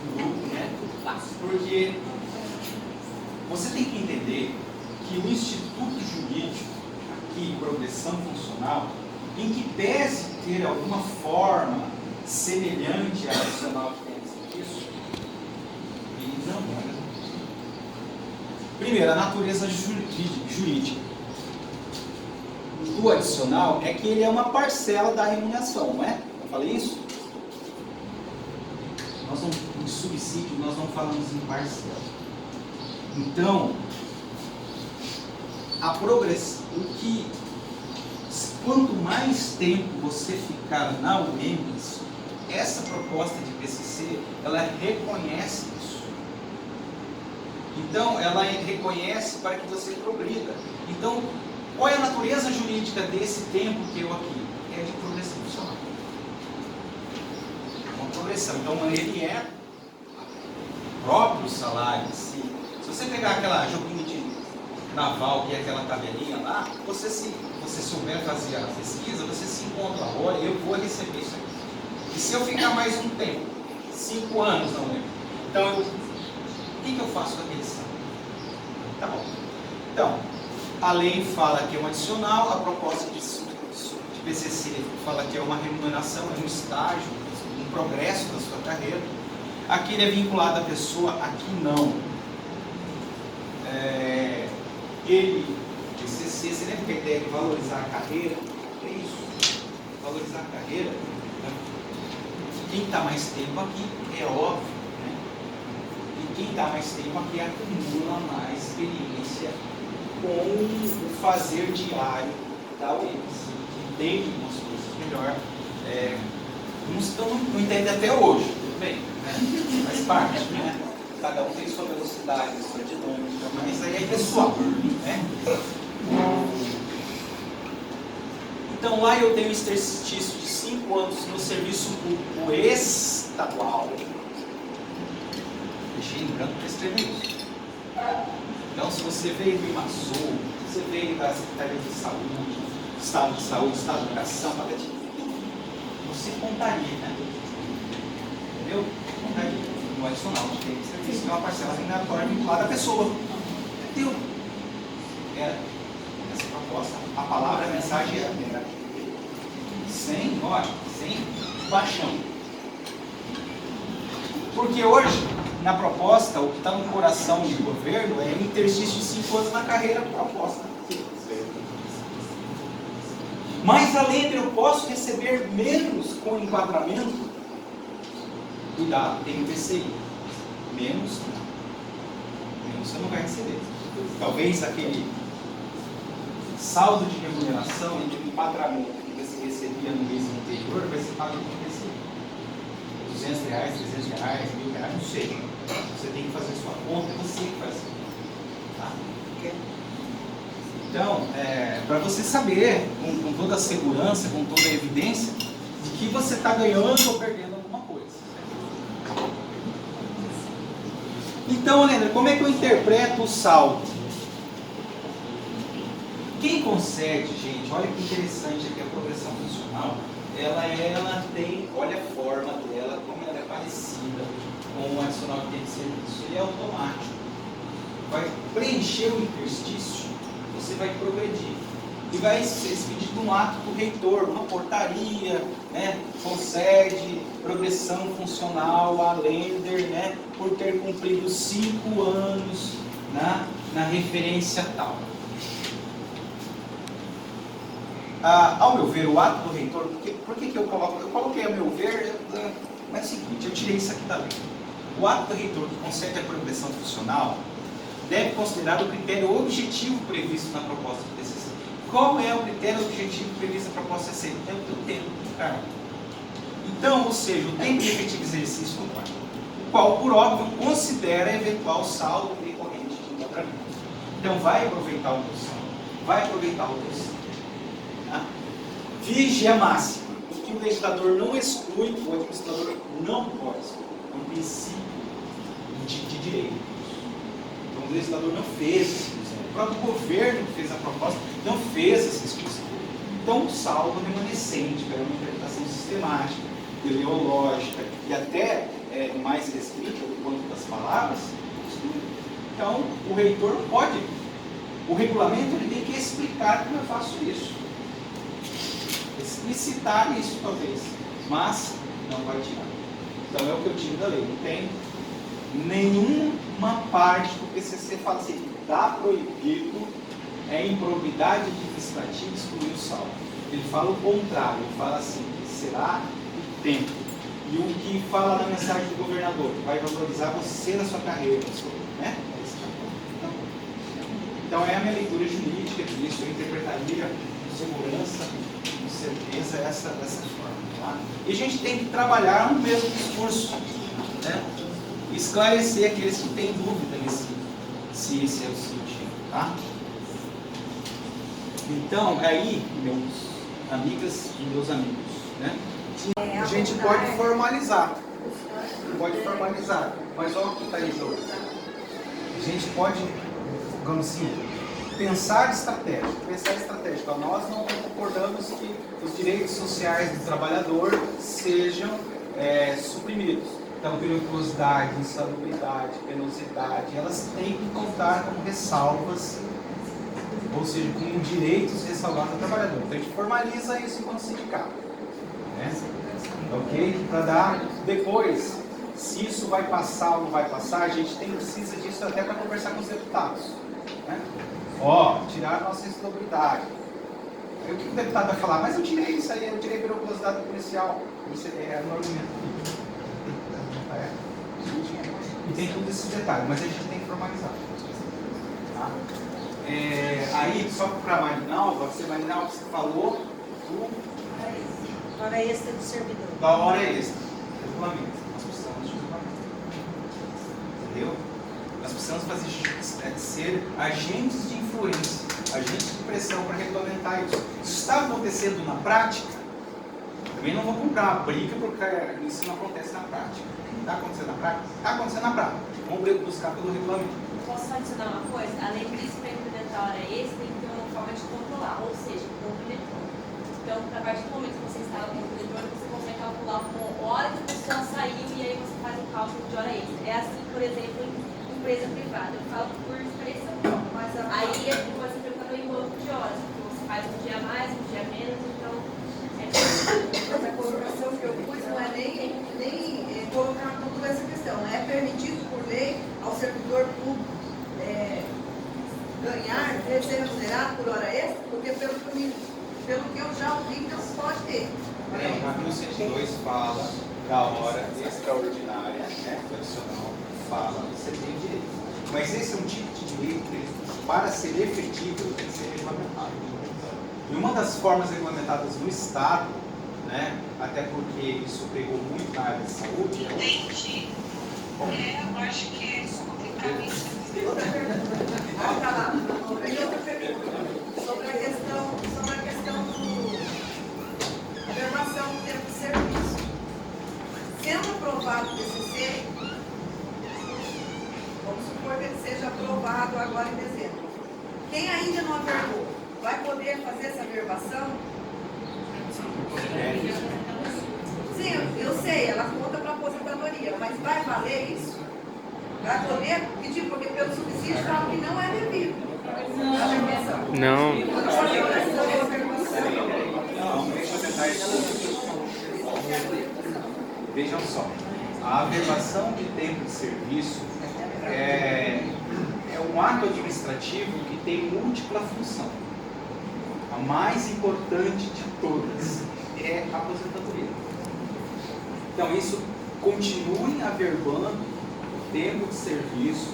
no grupo, né? Porque você tem que entender que o Instituto Jurídico, aqui, Progressão Funcional, em que pese ter alguma forma semelhante à adicional de tempo de serviço, ele não é a mesma coisa. Primeiro, a natureza jurídica do adicional é que ele é uma parcela da remuneração, não é? Eu falei isso? Em subsídio, nós não falamos em parcela. Então, a progressão, quanto mais tempo você ficar na UEMS, essa proposta de PCC, ela reconhece isso. Então, ela reconhece para que você progrida. Então, qual é a natureza jurídica desse tempo que eu aqui? É de progressão funcional. Uma progressão. Então, ele é o próprio salário em si. Se você pegar aquela joguinho de naval, que é aquela tabelinha lá, você souber fazer a pesquisa, você se encontra, olha, eu vou receber isso aqui. E se eu ficar mais um tempo, 5 anos, não lembro, então o que eu faço com aquele salário? Tá bom. Então, a lei fala que é um adicional, a proposta de PCC fala que é uma remuneração, é um estágio, um progresso da sua carreira. Aqui ele é vinculado à pessoa, aqui não. PCC, você lembra que a ideia de valorizar a carreira? É isso, valorizar a carreira. Né? Quem está mais tempo aqui, é óbvio, né? E quem está mais tempo aqui acumula mais experiência com o fazer diário da UEMS, entende umas coisas melhor. Uns não entendem até hoje, tudo bem, né? Faz parte, né? Cada um tem sua velocidade, sua dinâmica, mas aí é pessoal, né? Então lá eu tenho um exercício de 5 anos no serviço público estadual. Deixei em branco para escrever isso. Então, se você veio do IMASU, você veio da Secretaria de Saúde, Estado de Saúde, Estado de Educação, você contaria, né? Entendeu? Contaria. No adicional de tempo de serviço, que é uma parcela remuneratória vinculada à pessoa. Entendeu? Essa proposta, a palavra, a mensagem era sem paixão. Porque hoje, na proposta, o que está no coração do governo é um interstício de 5 anos na carreira proposta. Mas além de eu posso receber menos com enquadramento, cuidado, tem o PCI. Menos você não vai receber. Talvez aquele saldo de remuneração e de enquadramento que você recebia no mês anterior vai ser pago com PCI. R$200, R$300, R$1.000, não sei. Você tem que fazer sua conta, é você que faz. Tá? Então, para você saber com toda a segurança, com toda a evidência, de que você está ganhando ou perdendo alguma coisa. Então, Leandro, como é que eu interpreto o saldo? Quem concede, gente, olha que interessante aqui a progressão funcional, ela tem, olha a forma dela, como ela é parecida com o adicional de tempo de serviço. Ele é automático. Vai preencher o interstício, você vai progredir. e vai ser expedido um ato do reitor, uma portaria, né, concede progressão funcional a Lender, né, por ter cumprido 5 anos, né, na referência tal. Ao meu ver, o ato do reitor, por que eu coloco? Eu coloquei a meu ver, mas é o seguinte, eu tirei isso aqui da lei. O ato do reitor que concede a progressão funcional deve considerar o critério objetivo previsto na proposta do TCC. Qual é o critério objetivo previsto na proposta do TCC? É o teu tempo do cargo. Então, ou seja, o tempo de efetivo exercício do cargo, o qual, por óbvio, considera eventual saldo decorrente de enquadramento. Então, vai aproveitar o teu saldo, vai aproveitar o teu saldo. Tá? Vigia máxima. O que o legislador não exclui, o administrador não pode excluir. É um princípio de direito. Então, o legislador não fez essa exclusão. O próprio governo que fez a proposta não fez essa exclusão. Então, o saldo remanescente, para uma interpretação sistemática, teleológica e até mais restrita do quanto das palavras, exclui. Então, o reitor não pode. O regulamento ele tem que explicar como eu faço isso. Explicitar isso, talvez, mas não vai tirar. Então, é o que eu tiro da lei. Não tem nenhuma parte do PCC fala assim, está proibido, é improbidade administrativa excluir o saldo. Ele fala o contrário, ele fala assim, será o tempo. E o que fala na mensagem do governador, vai valorizar você na sua carreira, né? Então é a minha leitura jurídica disso, eu interpretaria com segurança, com certeza, dessa forma. Tá? E a gente tem que trabalhar no mesmo discurso, né? Esclarecer aqueles que têm dúvida se esse é o sentido. Tá? Então, aí, meus amigas e meus amigos, né? A gente pode formalizar. Mas olha o que está em jogo. A gente pode, digamos assim, pensar estratégico. Nós não concordamos que os direitos sociais do trabalhador sejam suprimidos. Então, periculosidade, insalubridade, penosidade, elas têm que contar como ressalvas, ou seja, como direitos ressalvados ao trabalhador. Então, a gente formaliza isso enquanto sindicato. Né? Ok? Para dar depois, se isso vai passar ou não vai passar, a gente precisa disso até para conversar com os deputados. Né? Tirar a nossa insalubridade. Aí o que o deputado vai falar? Mas eu tirei isso aí, eu tirei periculosidade policial. Isso é um argumento. E tem todos esses detalhes, mas a gente tem que formalizar. Tá? Aí, só para Marinalva, você falou Hora extra do servidor. Da hora extra. Regulamento. Nós precisamos de regulamento. Entendeu? Nós precisamos ser agentes de influência, agentes de pressão para regulamentar isso. Isso está acontecendo na prática. Também não vou comprar uma briga porque isso não acontece na prática. Está acontecendo na prática? Está acontecendo na prática. Vamos buscar pelo regulamento. Posso só adicionar uma coisa? A lei diz para implementar a hora extra tem que ter uma forma de controlar, ou seja, com o eletrônico. Então, a partir do momento que você instala o controle eletrônico, você consegue calcular com hora que a pessoa saiu e aí você faz o cálculo de hora extra. É assim, por exemplo, em empresa privada. Eu falo por experiência própria. Mas aí você pergunta em banco de horas, porque você faz um dia a mais, um dia a menos, então Mas a colocação que eu pus não é nem colocar tudo essa questão. É permitido por lei ao servidor público ser remunerado por hora extra, porque pelo que eu já ouvi, não se pode ter. A 1102 fala da hora extraordinária, profissional, fala, você tem direito. Mas esse é um tipo de direito que, para ser efetivo, tem que ser regulamentado. E uma das formas regulamentadas no Estado, né, até porque isso pegou muito na área de saúde. Entendi. Eu acho que é complicado isso. Outra pergunta. Volta lá. E outra pergunta. Sobre a questão da verbação do tempo de serviço. Sendo aprovado o TCC, vamos supor que ele seja aprovado agora em dezembro. Quem ainda não averbou, vai poder fazer essa verbação? Sim, eu sei, ela conta para aposentadoria, mas vai valer isso? Vai poder pedir, porque pelo subsídio fala que não é devido. Não. Mas, vejam só, a averbação de tempo de serviço é um ato administrativo que tem múltipla função. A mais importante de todas é a aposentadoria. Então, isso continue averbando o tempo de serviço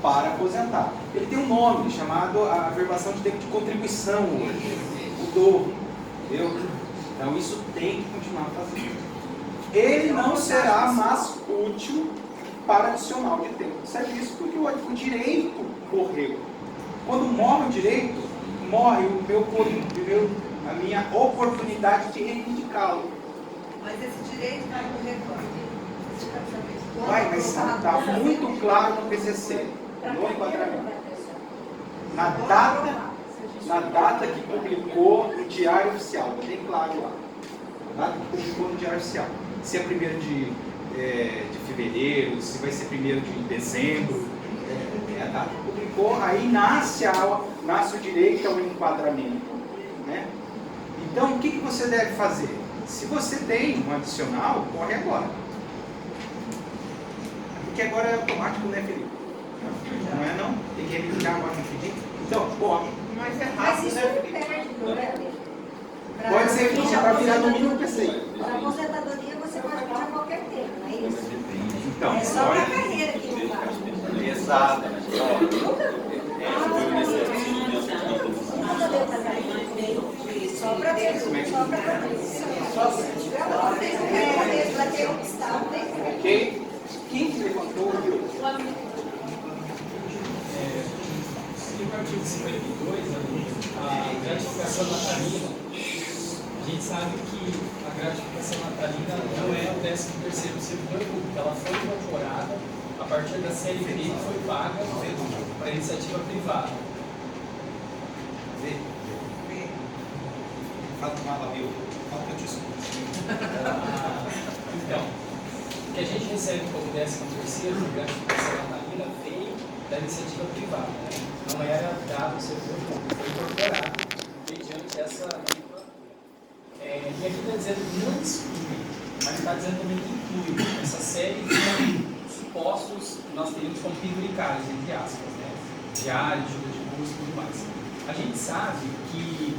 para aposentar. Ele tem um nome chamado a averbação de tempo de contribuição hoje. Mudou, entendeu? Então, isso tem que continuar fazendo. Ele não será mais útil para adicional de tempo de serviço, porque o direito morreu. Quando morre o direito, morre a minha oportunidade de reivindicá-lo. Mas esse direito vai morrer quando? Vai, mas está muito claro no PCC, no enquadramento. Na data que publicou no Diário Oficial, está bem claro lá. Na data que publicou no Diário Oficial. Se é 1º de fevereiro, se vai ser 1º de dezembro, é a data que publicou, aí nasce o direito ao enquadramento. Né? Então, o que você deve fazer? Se você tem um adicional, corre agora. Porque agora é automático, né, Felipe? Não é não? Tem que reivindicar agora no pedido. Então, corre. Mas é rápido, né, Felipe? Pode ser que já vai virar no mínimo PC. Para aposentadoria você pode pedir a qualquer tempo, não é isso? Então, É só para a carreira que não vale. exato. Nunca deu casamento, só para Deus, só para Deus. Vai ter um estado, né? Ok? Quem que levantou? No artigo 52, a gratificação natalina, a gente sabe que a gratificação natalina não é o 13º servidor público, ela foi incorporada a partir da CLT que foi paga para a iniciativa privada. Fala com ela, viu? Fala que eu te escuto. Então, o que a gente recebe como 13º, a gratificação natalina, veio da iniciativa privada, né? Não era dado ao servidor público, foi incorporado mediante essa nomenclatura. E aqui está dizendo que não exclui, mas está dizendo também que inclui essa série de supostos que nós teríamos como penduricários, entre aspas, né? Diário, ajuda de custo e tudo mais. A gente sabe que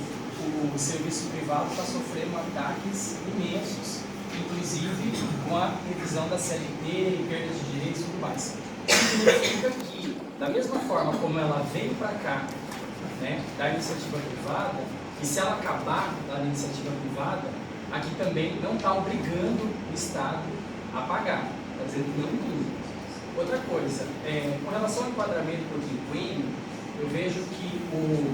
o serviço privado está sofrendo ataques imensos, inclusive com a revisão da CLT, perda de direitos e tudo mais. Significa que, da mesma forma como ela veio para cá, né, da iniciativa privada, e se ela acabar da iniciativa privada, aqui também não está obrigando o Estado a pagar, está dizendo que não inclui. Outra coisa, com relação ao enquadramento por quinquênio, eu vejo que o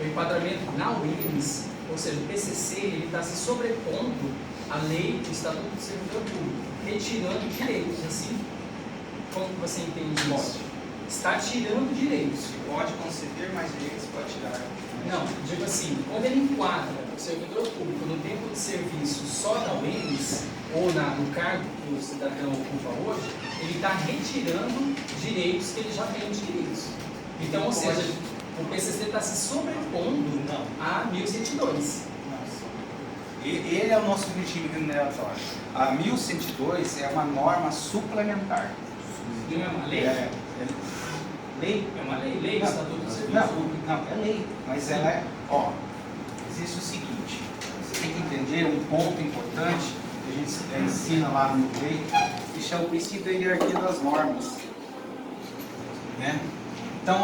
enquadramento na UIMS, ou seja, o PCC, ele está se sobrepondo à lei do Estatuto do Servidor Público, retirando direitos, assim. Como você entende isso? Está tirando direitos. Pode conceder mais direitos, pode tirar. Não, digo assim, quando ele enquadra o servidor público no tempo de serviço só da UEMS, ou no cargo que o cidadão ocupa hoje, ele está retirando direitos que ele já tem direitos. Então, ou seja, o PCC está se sobrepondo a 1102. Ele é o nosso regime remuneratório. A 1102 é uma norma suplementar. Não é uma lei? Lei? É uma lei? Lei do Estatuto do Serviço? Não, é lei. Mas ela é, existe o seguinte, você tem que entender um ponto importante que a gente ensina lá no direito, que chama o princípio da hierarquia das normas. Né? Então,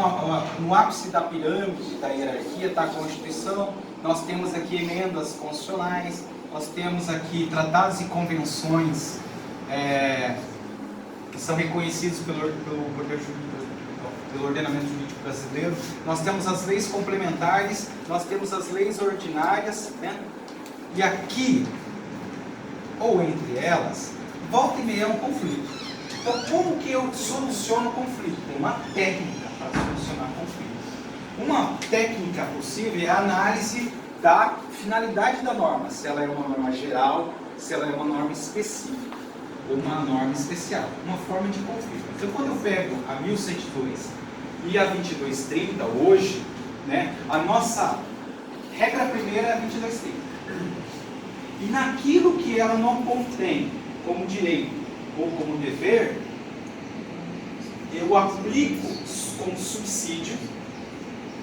no ápice da pirâmide da hierarquia está a Constituição, nós temos aqui emendas constitucionais, nós temos aqui tratados e convenções que são reconhecidos pelo ordenamento jurídico brasileiro, nós temos as leis complementares, nós temos as leis ordinárias, né? E aqui, ou entre elas, volta e meia é um conflito. Então, como que eu soluciono o conflito? Tem uma técnica para solucionar conflito. Uma técnica possível é a análise da finalidade da norma, se ela é uma norma geral, se ela é uma norma específica, ou uma norma especial, uma forma de conflito. Então, quando eu pego a 1102 e a 2230 hoje, né, a nossa regra primeira é a 2230. E naquilo que ela não contém como direito ou como dever, eu aplico como subsídio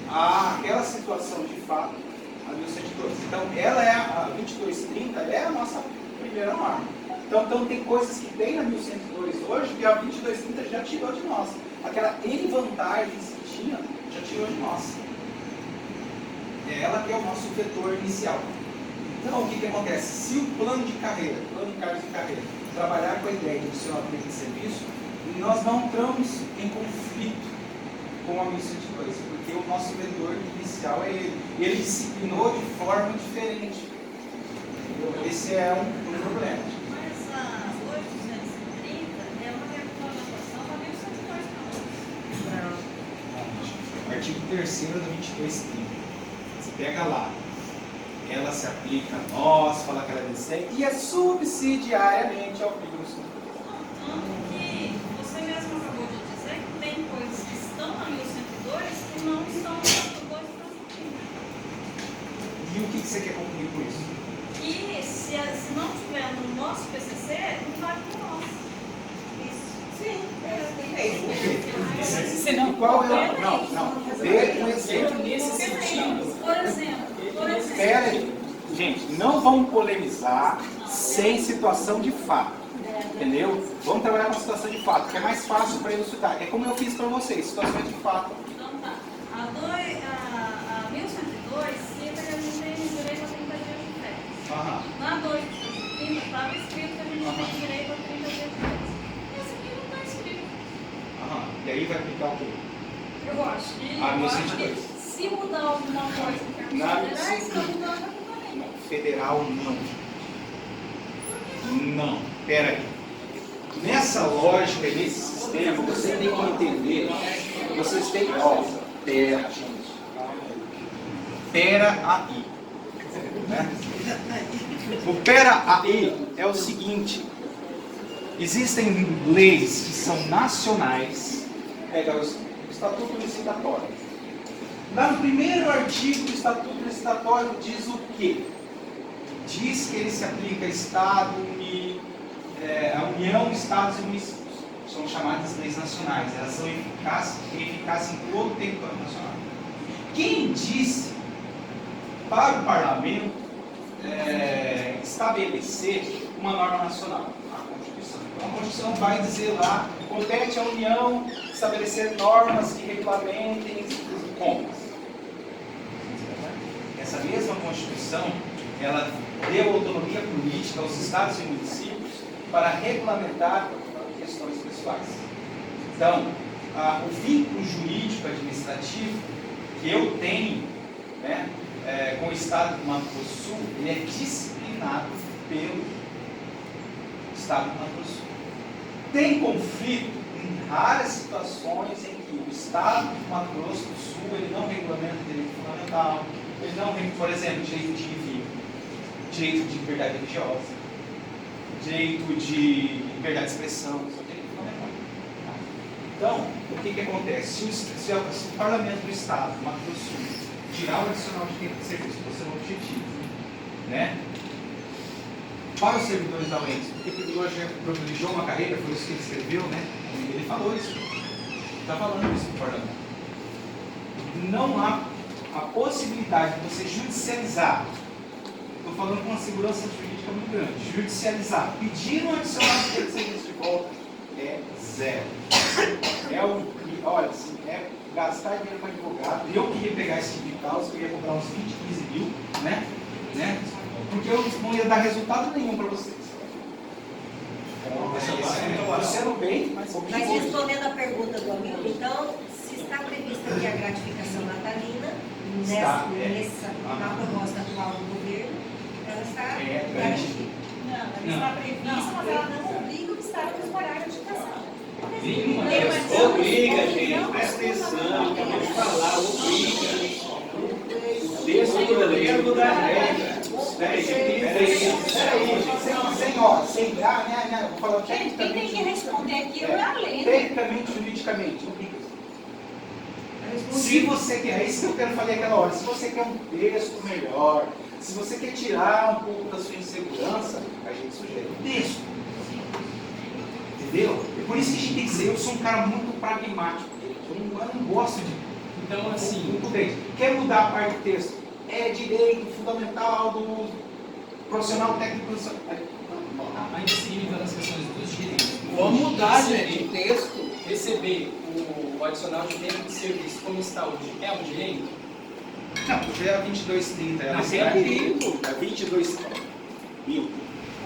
àquela situação de fato a 1102. Então, ela é a 2230 é a nossa primeira norma. Então tem coisas que tem na 1102 hoje que a 2230 já tirou de nós. Aquela N vantagens que tinha, já tirou de nós. É ela que é o nosso vetor inicial. Então, o que acontece? Se o plano de carreira, plano de cargos de carreira, trabalhar com a ideia de adicionar plano de serviço, nós não entramos em conflito com a 1102, porque o nosso vetor inicial é ele. Ele disciplinou de forma diferente. Entendeu? Esse é um problema. Mas a 830 é uma regulamentação da 1102 para nós. Não. Artigo 3º da 2230. Você pega lá. Ela se aplica a nós, fala que ela é decente e é subsidiariamente ao filho do Senhor. Tanto que você mesmo acabou de dizer que tem coisas que estão na 1102 que não estão na 1102 transitivo. E o que você quer concluir com isso? E se não tiver no nosso PCC, não vai para nós. Isso. Sim, é isso. Se não, Qual é o... Não. Dê um exemplo. nesse sentido. Por exemplo. Espera aí. Gente, não vamos polemizar sem situação de fato. Entendeu? Vamos trabalhar com a situação de fato, que é mais fácil para elucidar. É como eu fiz para vocês, situações de fato. Então tá. A 1102 cita que a gente tem direito a 30 dias de férias. Na 230 estava escrito que a gente tem direito a 30 dias de férias. Esse aqui não está escrito. E aí vai aplicar o quê? Eu acho que, A 1102. se mudar alguma coisa em termos federais, está mudando aqui também. Federal não. Pera aí. Nessa lógica e nesse sistema, você tem que entender. Vocês têm. Pera, gente. Pera aí. Né? O pera aí é o seguinte. Existem leis que são nacionais. Pega o Estatuto Licitatório. Lá no primeiro artigo do Estatuto Licitatório diz o quê? Diz que ele se aplica a Estado e a União, Estados e municípios. São chamadas leis nacionais. Elas são eficazes em todo o território nacional. Quem disse para o parlamento estabelecer uma norma nacional? A Constituição. Então a Constituição vai dizer lá, compete à União estabelecer normas que regulamentem os compras. Essa mesma Constituição, ela deu autonomia política aos estados e municípios para regulamentar questões pessoais. Então, o vínculo jurídico administrativo que eu tenho, né, com o Estado do Mato Grosso do Sul, ele é disciplinado pelo Estado do Mato Grosso do Sul. Tem conflito em raras situações em que o Estado do Mato Grosso do Sul ele não regulamenta o direito fundamental, ele não, por exemplo, direito de envio, direito de liberdade religiosa, direito de liberdade de expressão, isso é direito fundamental. Então, o que acontece? Se o parlamento do Estado do Mato Grosso do Sul tirar o adicional de tempo de serviço, você não objetivo, né? Para os servidores da UENS, porque privilegiou uma carreira, foi isso que ele escreveu, né? Ele falou isso, está falando isso no parlamento. Não há a possibilidade de você judicializar, estou falando com uma segurança jurídica muito grande, judicializar, pedir um adicional de tempo de serviço de volta é zero. Olha, assim, é gastar dinheiro com advogado. Eu queria pegar esse tipo de causa, eu ia cobrar uns 20, 15 mil, né? Porque eu não ia dar resultado nenhum para vocês. Sendo bem, Mas respondendo a pergunta do amigo, então, se está prevista aqui a gratificação natalina, na proposta atual do governo, ela está garantida. Não, ela está prevista, mas ela não obriga o Estado a pagar a gratificação. Obriga, gente, presta atenção, acabou de falar, obriga. O texto do lembro da regra. Peraí, vou falar Gente, quem tem que responder aquilo é a lei. tecnicamente, juridicamente, obriga. Se você quer, é isso que eu quero falar aquela hora, se você quer um texto melhor, Se você quer tirar um pouco da sua insegurança, a gente sugere o texto. Entendeu? É por isso que a gente tem que ser. Eu sou um cara muito pragmático. Eu não gosto de. Então, assim. Quer mudar a parte do texto? É direito fundamental do profissional técnico. Ainda se limitando às questões dos direitos. Vamos mudar, gente, o texto. Receber o adicional de tempo de serviço como está hoje é um direito? Não, hoje é a 2230. É 22 mil.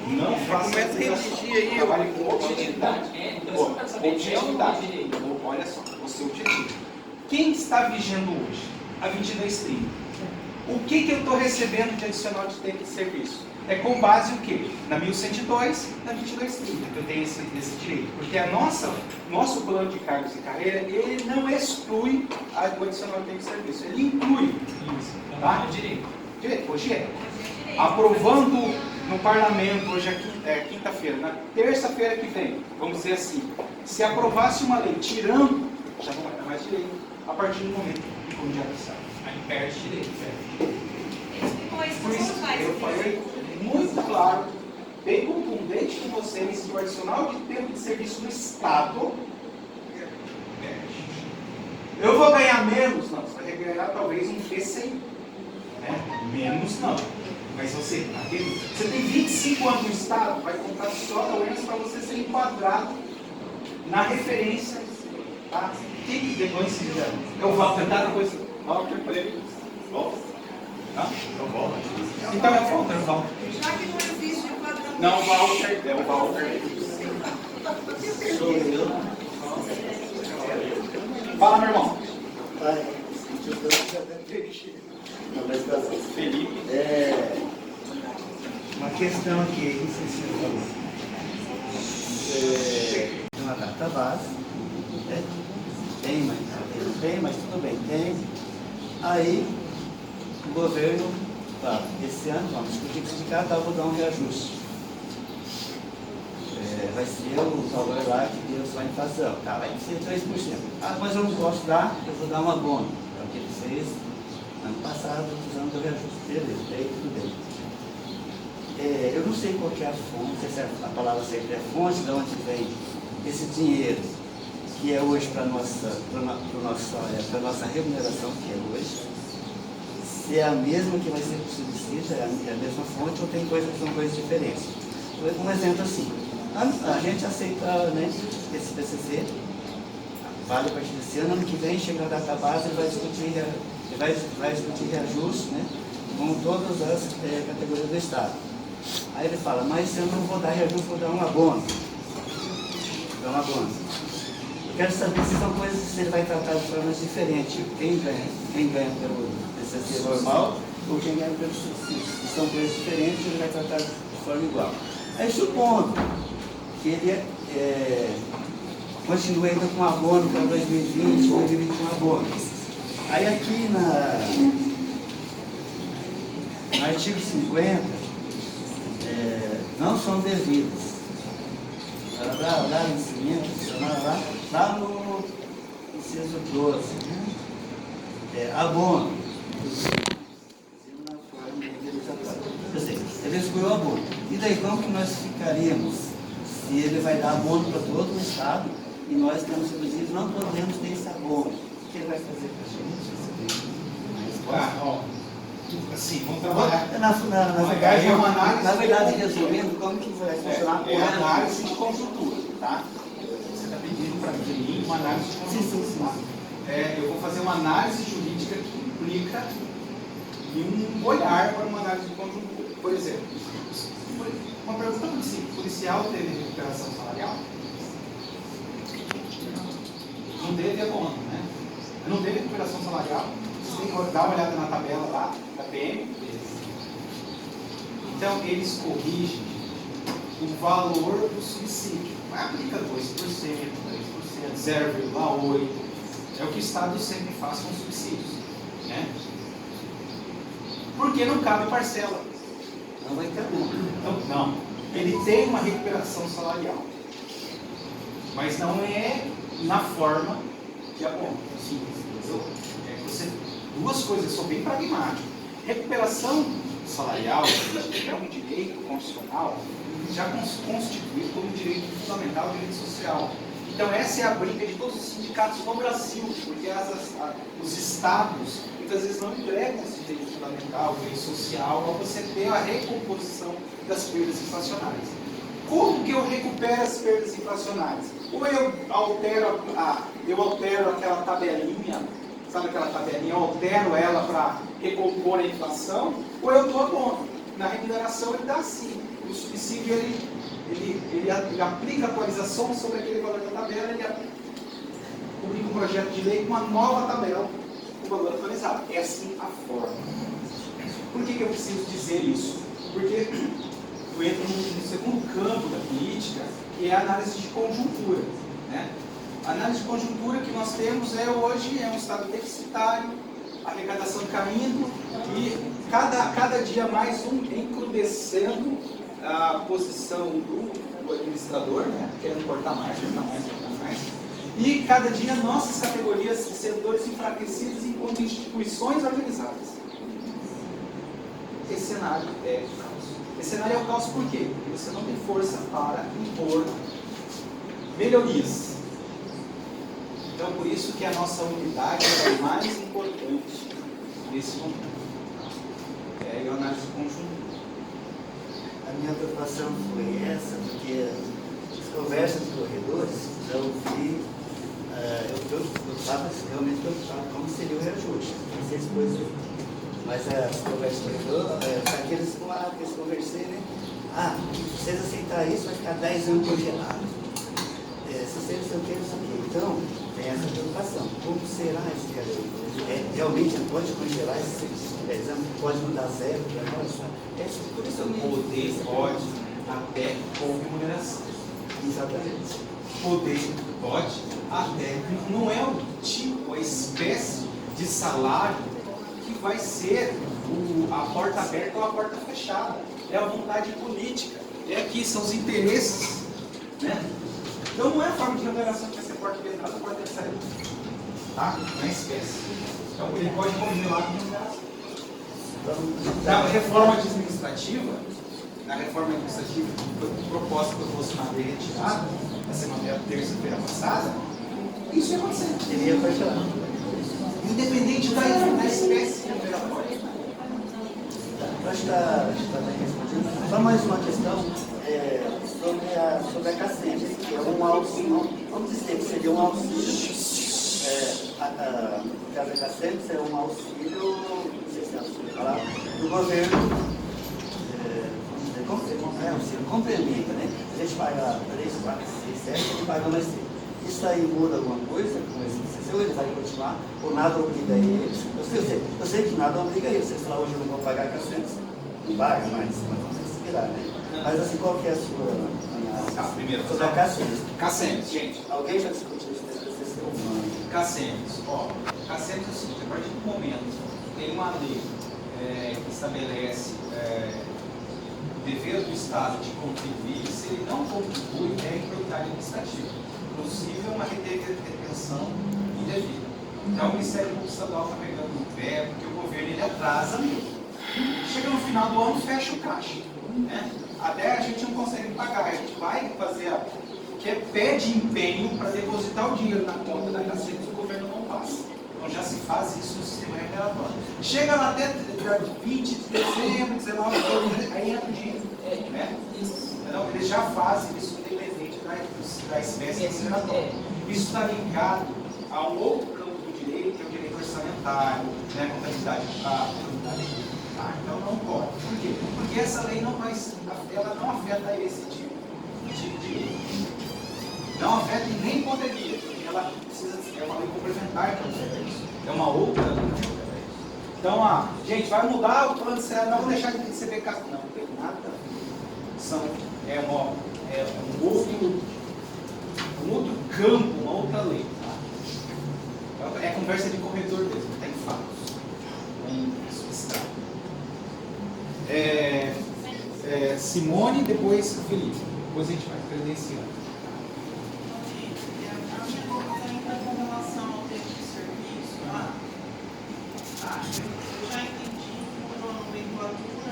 Não faça. Começa a redigir aí, trabalhe com Objetividade. Então, eu quero saber, é um direito? Olha só, o seu objetivo. Quem está vigiando hoje? A 2230. O que eu estou recebendo de adicional de tempo de serviço? É com base o quê? Na 1102, na 2230, que eu tenho esse direito. Porque nosso plano de cargos e carreira, ele não exclui o adicional de tempo de serviço, ele inclui. Isso. Então, Tá? é direito. Direito, hoje é. Aprovando no parlamento, hoje é quinta-feira, na terça-feira que vem, vamos dizer assim, se aprovasse uma lei tirando, já não vai dar mais direito, a partir do momento que o diabo sai. Aí perde direito. Por isso, eu falei muito claro, bem contundente com vocês, que o adicional de tempo de serviço do Estado, eu vou ganhar menos? Não, você vai ganhar talvez um PCI. Né? Menos não. Mas você tem 25 anos no Estado, vai contar só talvez para você ser enquadrado na referência. Tá? Que depois se fizer? Eu vou tentar depois. Walter para ele. Volta. Tá? Então volta. Então é o Walter, volta. Já que não existe enquadramento. Não, Walter, é o Walter. Sou eu. Fala, meu irmão. Pai, Felipe. Uma questão aqui, não sei se você falou. Tem uma data base, né? Tem, mas talvez não tem, mas tudo bem, tem. Aí o governo fala, esse ano vamos discutir com o sindicato, vou dar um reajuste. Vai ser o valor lá que deu sua inflação, tá, vai ser 3%. Ah, mas eu não posso dar, eu vou dar um abono. É o que ele fez ano passado, usando o reajuste. Beleza, daí tudo bem. Eu não sei qual que é a fonte, se a palavra certa é fonte, de onde vem esse dinheiro, que é hoje para a nossa remuneração, que é hoje, se é a mesma que vai ser para o subsídio, é a mesma fonte, ou tem coisas que são coisas diferentes. Um exemplo assim, a gente aceita, né, esse PCC, vale a partir desse ano que vem, chega na data base, ele vai discutir reajuste, né, com todas as categorias do Estado. Aí ele fala, mas eu não vou dar reajuste, vou dar um abono. Vou dar um abono. Eu quero saber se são coisas que ele vai tratar de formas diferentes. Quem ganha pelo PCC normal ou quem ganha pelo subsídio. Se são coisas diferentes, ele vai tratar de forma igual. Aí supondo que ele continue ainda com abono para 2020, 2020 com abono. Aí aqui no artigo 50, não são devidas. Lá no cimento, lá no inciso 12, abono. Ele excluiu o abono. E daí como que nós ficaríamos se ele vai dar abono para todo o Estado e nós temos subsídio, não podemos ter esse abono? O que ele vai fazer para a gente? Assim, vamos trabalhar. Na verdade, de resumindo, como que vai funcionar? É análise de conjuntura, tá? Você está pedindo para mim uma análise de conjuntura. Sim. Eu vou fazer uma análise jurídica que implica em um olhar para uma análise de conjuntura. Por exemplo, uma pergunta muito simples: policial teve recuperação salarial? Não teve abono, né? Não teve recuperação salarial? Você tem que dar uma olhada na tabela lá, da PM. Então, eles corrigem o valor do subsídio. Não aplica 2%, 3%, 0,8%. É o que o Estado sempre faz com os subsídios. Né? Porque não cabe parcela. Não vai caber. Então, não. Ele tem uma recuperação salarial. Mas não é na forma de abono. Sim, entendeu? Duas coisas, eu sou bem pragmático. Recuperação salarial, que é um direito constitucional, já constituído como direito fundamental, direito social. Então essa é a briga de todos os sindicatos no Brasil, porque os estados muitas vezes não entregam esse direito fundamental, direito social, ao você ter a recomposição das perdas inflacionárias. Como que eu recupero as perdas inflacionárias? Ou eu altero aquela tabelinha, sabe aquela tabelinha, eu altero ela para recompor a inflação, ou eu dou a conta. Na remuneração ele dá assim, o subsídio ele aplica a atualização sobre aquele valor da tabela, ele publica um projeto de lei com uma nova tabela, com o valor atualizado. É assim a forma. Por que eu preciso dizer isso? Porque eu entro no segundo campo da política, que é a análise de conjuntura. Né? A análise de conjuntura que nós temos hoje é um estado deficitário, a arrecadação caindo e cada dia mais encrudecendo a posição do administrador, né? Querendo cortar mais. E cada dia nossas categorias de servidores enfraquecidas enquanto instituições organizadas. Esse cenário é o caos. Esse cenário é o caos por quê? Porque você não tem força para impor melhorias. Então, por isso que a nossa unidade é a mais importante nesse momento. É a análise conjunta. A minha preocupação foi essa, porque as conversas dos corredores, eu vi, eu estava realmente preocupado como seria o reajuste. Não sei se depois, mas as conversas do corredor, aqueles que eu conversei, né? Se vocês aceitarem isso, vai ficar 10 anos congelado. Se vocês não sei o que. Então, tem essa preocupação. Como será esse reajuste? Realmente não pode congelar esse 10 anos? Pode mudar zero para nós? Por isso eu me Poder pode até com remuneração. Exatamente. Poder pode até. Não é o tipo, a espécie de salário que vai ser a porta aberta ou a porta fechada. É a vontade política. É aqui, são os interesses. Né? Então não é a forma de remuneração que vai ser porta de entrada ou porta de saída. Tá? Não é espécie. Então ele pode congelar com remuneração. Na reforma administrativa que foi proposta pelo Bolsonaro e retirada, na segunda terça-feira passada, isso ia acontecer. Teria congelar. Independente da espécie operatória. Acho que está bem respondido. Só mais uma questão sobre a CACEMES, que é um auxílio, vamos dizer que seria um auxílio, o caso da CACEMES é um auxílio, não sei se é auxílio falar, do governo, auxílio complementa, né? A gente paga 3, 4, 6, 7, a gente paga mais 3. Isso aí muda alguma coisa com esse CCU, ele vai continuar, ou nada obriga eles. Eu sei que nada obriga eles, vocês falam hoje eu não vou pagar CACEMES, não paga, mas vamos esperar, né? Mas assim, qual que é a sua análise? Primeiro, sobre a CACEMES. CACEMES, gente. Alguém já discutiu isso nesse CCU? CACEMES, CACEMES é o seguinte, a partir do momento que tem uma lei que estabelece o dever do Estado de contribuir, se ele não contribui, é improbidade administrativa. Inclusive, é uma retenção indevida. Então, o Ministério Público Estadual está pegando no pé, porque o governo ele atrasa mesmo. Chega no final do ano, fecha o caixa. Né? Até a gente não consegue pagar, a gente vai fazer o que é pé de empenho para depositar o dinheiro na conta da CACEMES e o governo não passa. Então já se faz isso no sistema remuneratório. Chega lá até 20 de dezembro, 19, aí entra o dinheiro. Né? Então, eles já fazem isso independente da espécie remuneratória. Isso está ligado a um outro campo do direito, que é o direito orçamentário, né? Contabilidade pública. Então não pode. Por quê? Porque essa lei não afeta esse tipo de lei. Não afeta e nem poderia, porque ela precisa ser uma lei complementar que afeta isso. É uma outra lei que afeta isso. Então, gente, vai mudar o plano de salário, não vou deixar de receber cartão. Não tem nada a ver. É um outro campo, uma outra lei. Tá? É conversa de corredor mesmo, tem fatos. Substrato. Simone, depois Felipe. Depois a gente vai credenciando. A minha dúvida ainda com relação ao tempo de serviço, eu já entendi que o nomenclatura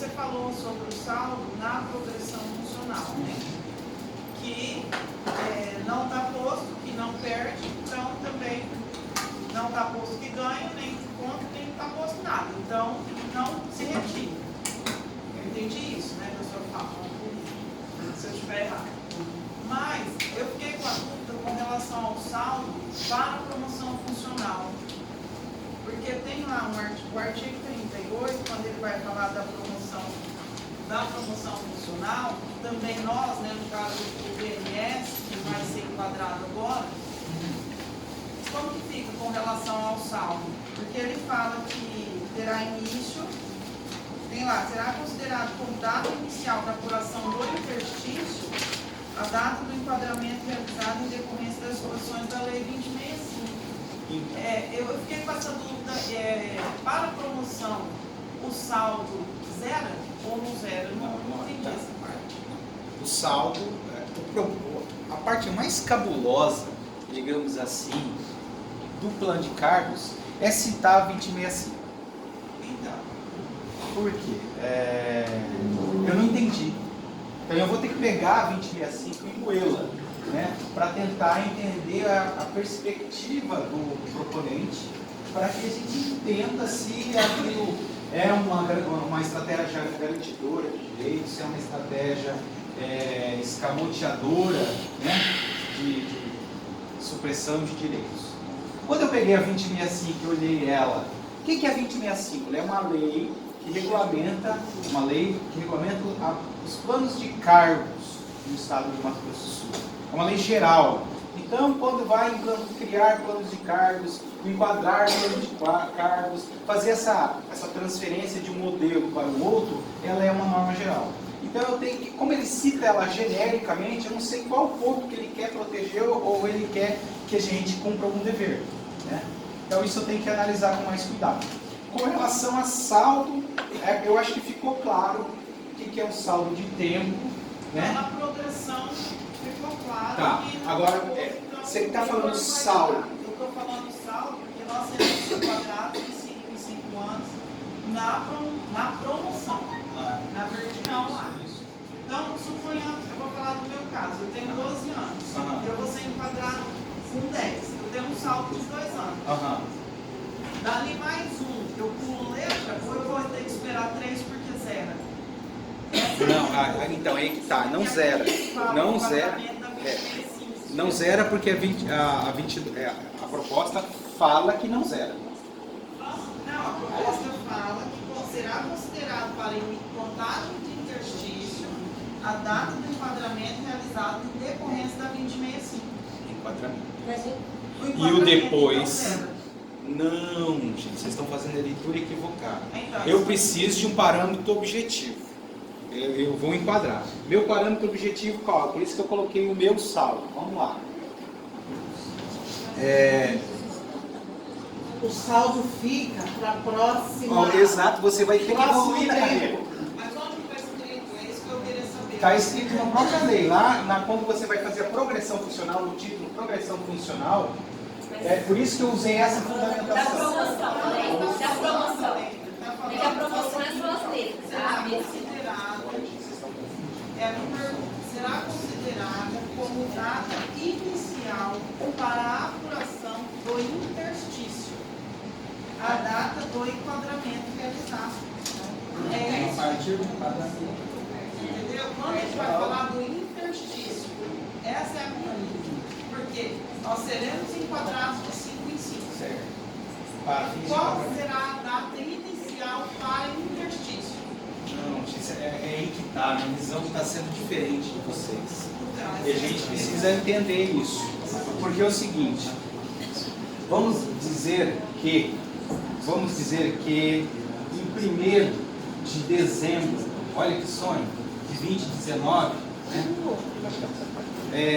você falou sobre o saldo na progressão funcional, né? Que não está posto, que não perde, então também não está posto que ganha, nem que conta, nem está posto nada. Então, não se retira. Eu entendi isso, né, da sua fala, se eu estiver errado. Mas eu fiquei com a dúvida com relação ao saldo para a promoção funcional. Porque tem lá o artigo 38, quando ele vai falar da promoção funcional, também nós, né, no caso do BNS, que vai ser enquadrado agora, como que fica com relação ao saldo? Porque ele fala que terá início, tem lá, será considerado como data inicial da apuração do interstício a data do enquadramento realizado em decorrência das disposições da Lei 2065. Eu fiquei com essa dúvida, para a promoção, o saldo zera ou não zera? Eu não entendi essa parte. O saldo, a parte mais cabulosa, digamos assim, do plano de cargos é citar a 2065. Então, Por quê? Eu não entendi. Então eu vou ter que pegar a 2065 e moê-la, né, para tentar entender a perspectiva do proponente, para que a gente entenda se aquilo é uma estratégia garantidora de direitos, se é uma estratégia escamoteadora, né, de supressão de direitos. Quando eu peguei a 2065 e olhei ela, o que é a 2065? Ela é uma lei que regulamenta, os planos de cargos no estado de Mato Grosso do Sul. É uma lei geral. Então, quando vai criar planos de cargos, enquadrar planos de cargos, fazer essa transferência de um modelo para o outro, ela é uma norma geral. Então, eu tenho que, como ele cita ela genericamente, eu não sei qual ponto que ele quer proteger ou ele quer que a gente cumpra algum dever, né? Então, isso eu tenho que analisar com mais cuidado. Com relação a saldo, eu acho que ficou claro o que é um saldo de tempo, né? na progressão ficou claro. Tá, que agora, então, você que está falando saldo. Eu estou falando saldo porque nós seremos enquadrados de 5 em 5 anos na promoção, na vertical lá. Então, suponhamos, eu vou falar do meu caso, eu tenho 12 anos, eu vou ser enquadrado com 10, eu tenho um saldo de 2 anos. Dali mais um, eu pulo letra ou eu vou ter que esperar 3 porque zera? Não, então aí que tá, não zera. Não zera. Não zera porque a proposta fala que não zera. Não, a proposta fala que será considerado para contagem de interstício a data do enquadramento realizado em decorrência da 2065. Enquadramento. O E o enquadramento depois? então zera. Não, gente, vocês estão fazendo a leitura equivocada. Então, Eu preciso de um parâmetro objetivo. Eu vou enquadrar. Meu parâmetro objetivo qual? Por isso que eu coloquei o meu saldo. Vamos lá. O saldo fica para a próxima. Exato, você vai ter que evoluir na carreira. Mas onde está escrito? É isso que eu queria saber. Está escrito na própria lei. Lá, quando você vai fazer a progressão funcional, no título progressão funcional, é por isso que eu usei essa Da fundamentação. promoção, né? Da promoção. Porque a promoção é só as letras. Será considerada, será considerada como data inicial para a apuração do interstício, a data do enquadramento realizado. É isso. Entendeu? Quando a gente vai falar do interstício, essa é a minha linha. Porque nós seremos enquadrados de 5 em 5. Certo. Qual será a data inicial para o interstício? Não, é aí que está. A minha visão está sendo diferente de vocês. E a gente precisa entender isso. Porque é o seguinte, vamos dizer que em 1º de dezembro, olha que sonho, de 2019, né?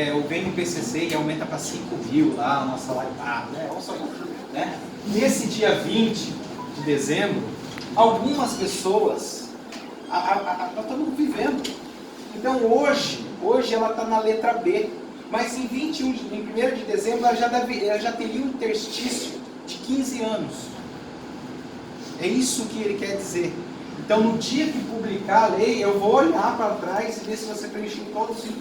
Eu venho no PCC e aumenta para 5.000 lá, o nosso salário pago, né? Olha só, né? Nesse dia 20 de dezembro, algumas pessoas, nós estamos vivendo. Então hoje ela está na letra B, mas em 1º de dezembro ela já teria um interstício de 15 anos. É isso que ele quer dizer. Então, no dia que publicar a lei, eu vou olhar para trás e ver se você preencheu todos os...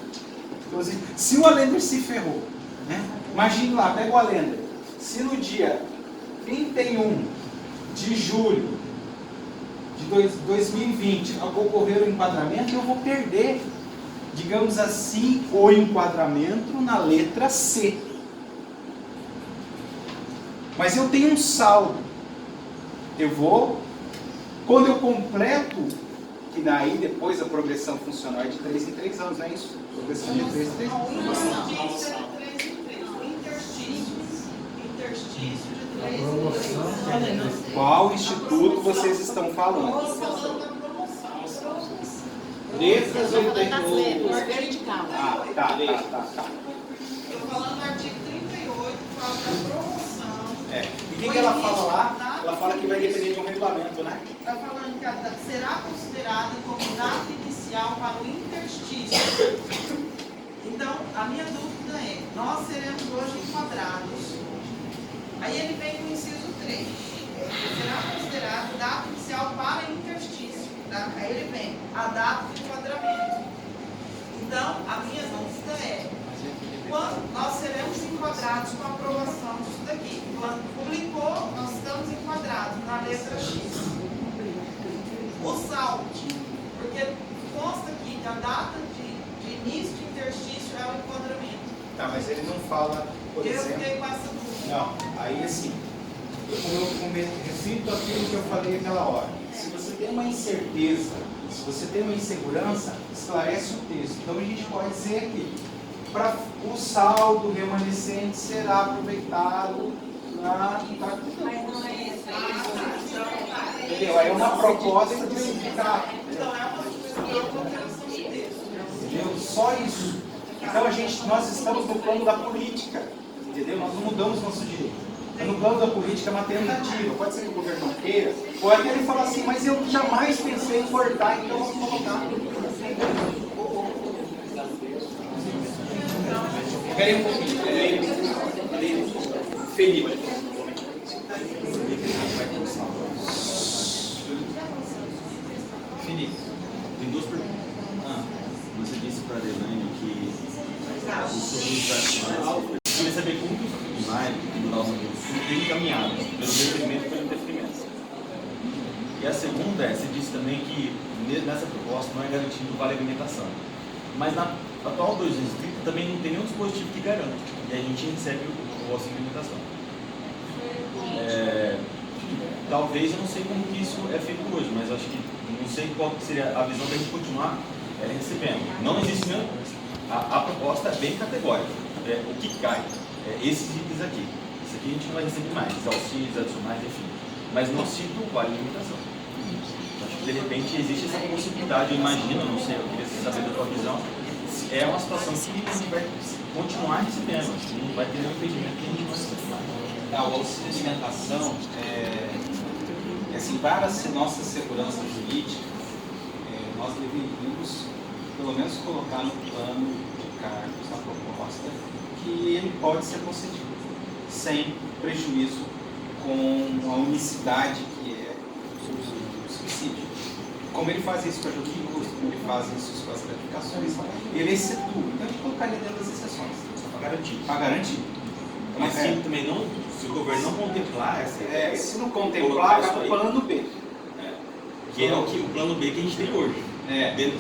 Se o Allender se ferrou, né? Imagine lá, pega o Allender. Se no dia 31 de julho de 2020 ocorrer o enquadramento, eu vou perder, digamos assim, o enquadramento na letra C. Mas eu tenho um saldo. Eu vou, quando eu completo, que daí depois a progressão funcional é de 3 em 3 anos, não é isso? Progressão de 3 em 3 anos. O interstício é de 3 em 3. O interstício de 3 em 3. Qual instituto vocês estão falando? Estou falando da promoção. Letras ou Vertical. tá. Estou falando do artigo 38, que fala da promoção. E o que ela fala lá? Ela fala que vai depender de um regulamento, né? Está falando que a data será considerada como data inicial para o interstício. Então, a minha dúvida é, nós seremos hoje enquadrados. Aí ele vem no inciso 3. Será considerado data inicial para interstício. Tá? Aí ele vem a data de enquadramento. Então, a minha dúvida é, quando nós seremos enquadrados com a aprovação disso daqui? Quando publicou, nós estamos enquadrados na letra X. O saldo, porque consta aqui que a data de início de interstício é o enquadramento. Tá, mas ele não fala, por Eu exemplo... fiquei com essa dúvida. Não, aí assim, eu refito aquilo que eu falei aquela hora. Se você tem uma incerteza, se você tem uma insegurança, esclarece o texto. Então a gente pode dizer que o saldo remanescente será aproveitado na... Mas não é isso. Entendeu? Aí é uma proposta de sindicato. Então é uma alteração de texto. Entendeu? Só isso. Então nós estamos no plano da política. Entendeu? Nós não mudamos nosso direito. No plano da política é uma tentativa. Pode ser que o governo não queira, ou até ele fala assim, mas eu jamais pensei em cortar, então vamos colocar. Peraí um pouquinho. Felipe. Felipe. Tem duas perguntas. Você disse para a Elaine que os subministrações... Eu queria saber como que os funcionários do Tribunal Sul têm caminhado pelo requerimento e pelo interferimento. E a segunda é, você disse também que nessa proposta não é garantido o vale alimentação. Mas na atual 230 também não tem nenhum dispositivo que garanta. E a gente recebe o auxílio de alimentação. Talvez, eu não sei como que isso é feito hoje, mas acho que não sei qual seria a visão da gente continuar recebendo. Não existe mesmo. A proposta é bem categórica. O que cai? Esses itens aqui. Isso aqui a gente não vai receber mais, auxílios adicionais, enfim. Mas não cita o vale alimentação. Acho que de repente existe essa possibilidade, eu imagino, não sei, eu queria saber da tua visão. É uma situação que a gente vai continuar recebendo, não vai ter nenhum impedimento que a gente não receba mais. O auxílio de alimentação assim, para a nossa segurança jurídica, nós deveríamos pelo menos colocar no plano de cargos na proposta que ele pode ser concedido, sem prejuízo com a unicidade que é o subsídio. Como ele faz isso com a ajuda de custo, como ele faz isso com as gratificações, ele excetua. Então a gente colocaria dentro das exceções, para garantir. Para garantir. Mas sim, também não, se o governo não contemplar essa ideia, se não contemplar, vai para o plano B. Que é o plano B que a gente tem hoje.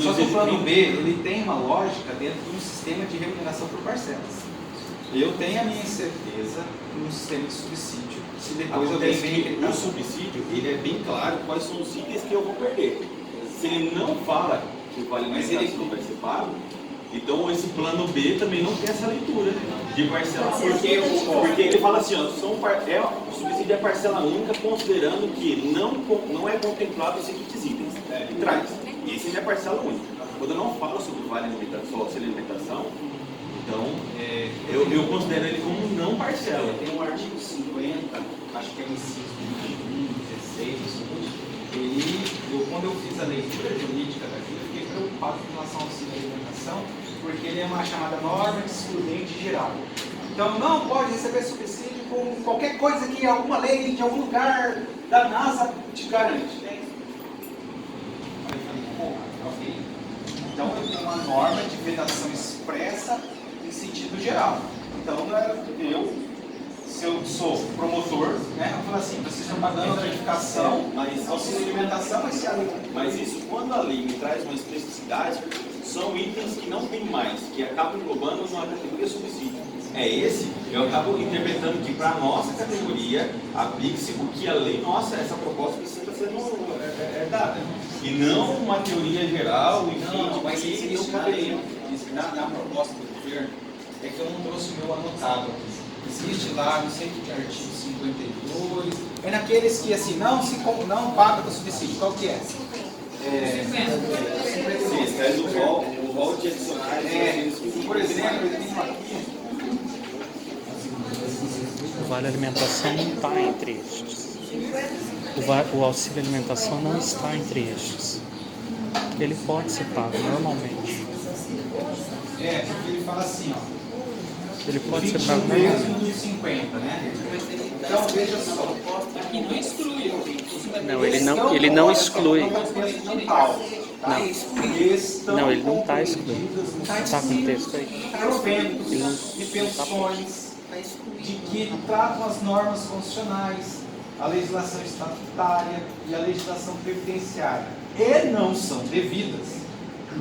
Só que o plano B, ele tem uma lógica dentro de um sistema de remuneração por parcelas. Eu tenho a minha incerteza no sistema de subsídio, se depois eu tenho o subsídio, ele é bem claro quais são os itens que eu vou perder. Se ele não fala que o vale alimentação vai ser pago, então esse plano B também não tem essa leitura de parcela, porque ele fala assim, o subsídio é parcela única considerando que não é contemplado os seguintes itens, ele traz. E esse é parcela única. Quando eu não falo sobre o vale alimentação, auxílio alimentação, então eu considero ele como não parcela. Tem um artigo 50, acho que é o inciso 21, 16, quando eu fiz a leitura jurídica daquilo, eu fiquei preocupado com relação ao auxílio alimentação, porque ele é uma chamada norma excludente geral. Então não pode receber subsídio com qualquer coisa que alguma lei de algum lugar da NASA te garante. uma norma de vedação expressa em sentido geral. Então, se eu sou promotor, né, eu falo assim, vocês estão pagando a gratificação, auxílio de alimentação, vai ser a lei. Mas isso, quando a lei me traz uma especificidade, são itens que não tem mais, que acabam englobando uma categoria subsídio. É esse, eu acabo interpretando que para a nossa categoria aplique-se o que a lei, nossa, essa proposta precisa ser dada. E não uma teoria geral, enfim, Não, mas que isso não na caberia. lei, na proposta do governo, é que eu não trouxe o meu anotado aqui. Existe lá, não sei que artigo 52, é naqueles que assim, não paga para subsídio, qual que é? 50. Sim, traz o rol de adicionais. Por exemplo, eu tenho aqui. O vale alimentação não está entre estes. O auxílio alimentação não está entre estes. Ele pode ser pago normalmente. Porque ele fala assim, ó. Ele pode ser 21 pago vezes normalmente. no 50, né? Então veja só. Aqui não exclui. Não, ele não exclui. Não, ele não está excluindo. Está com o texto aí. Proventos e pensões de que tratam as normas constitucionais, a legislação estatutária e a legislação previdenciária, e não são devidas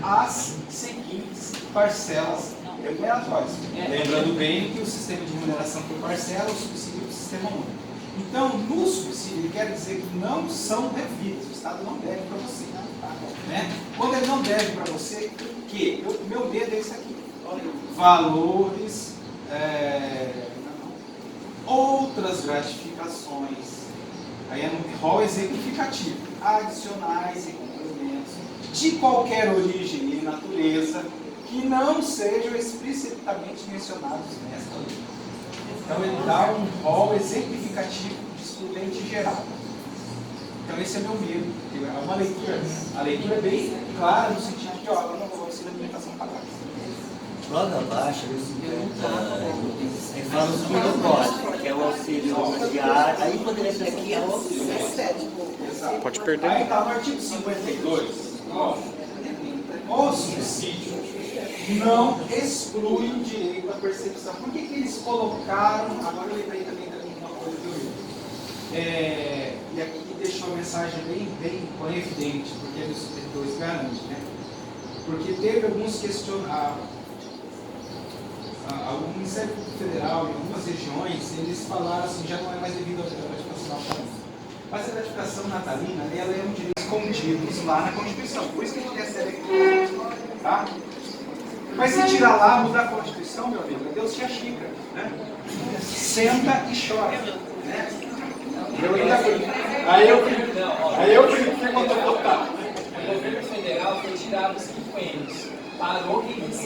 às seguintes parcelas remuneratórias. Lembrando bem que o sistema de remuneração por parcela é o subsídio do sistema único. Então, no subsídio, ele quer dizer que não são devidos, o Estado não deve para você. Né? Quando ele não deve para você, o quê? O meu dedo é isso aqui. Valores, outras gratificações, aí é no rol exemplificativo, adicionais e complementos, de qualquer origem e natureza, que não sejam explicitamente mencionados nesta lei. Então ele dá um rol exemplificativo de excludente geral. Então esse é meu medo, é uma leitura, a leitura é bem clara no sentido de, ó, eu não vou auxílio alimentação pagada. Logo abaixo, ele fala o segundo código, que é o auxílio diário, aí poderia ser aqui o auxílio. Exato. Pode perder. Aí está no artigo 52, ó, o subsídio não exclui o direito à percepção. Por que eles colocaram, agora eu lembrei também uma coisa que eu li. E aqui deixou a mensagem bem evidente, porque o 52 garante, né? Porque teve alguns questionamentos. O Ministério Público Federal, em algumas regiões, eles falaram assim, já não é mais devido à gratificação natalina. Mas a gratificação natalina, ela é um direito escondido lá na Constituição. Por isso que a gente recebe aqui. Tá? Mas se tirar lá, mudar a Constituição, meu amigo, Deus te achica. Né? Senta e chora. Né? Aí eu fui mandar botar. O governo federal foi tirado os quinquênios, parou quem quis,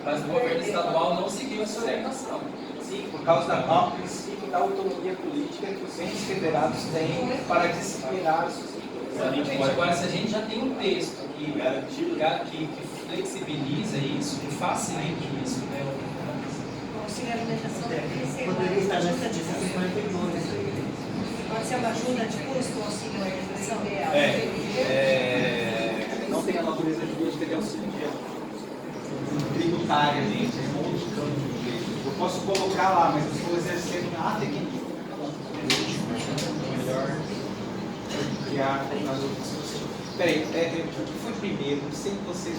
mas o governo estadual não seguiu essa orientação. Sim, por causa do princípio da autonomia política que os entes federados têm para disciplinar os seus. Exatamente. Agora, se a gente já tem um texto que flexibiliza isso, que facilita isso, né? O auxílio alimentação poderia ser uma Poderia estar ajuda nessa de custo. Pode ser uma ajuda de custo, o auxílio alimentação? Não tem a natureza jurídica de auxílio tributariamente, é um outro campo de direito. Eu posso colocar lá, mas eu estou exercendo a técnica. Melhor criar nas outras pessoas. Peraí, o que foi primeiro? Não sei que vocês.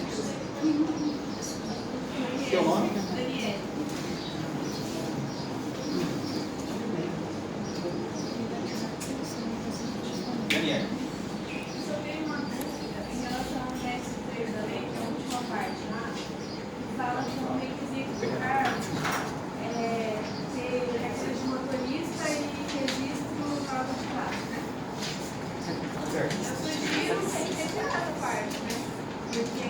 Seu nome? Daniela. Daniela. Só tenho uma dúvida em relação ao verso 3 da lei, que é a última parte lá, que fala que o requisito do cargo ter exercício de motorista e registro no órgão de classe, né? Certo. Eu sugiro ter tirado essa parte, né? Porque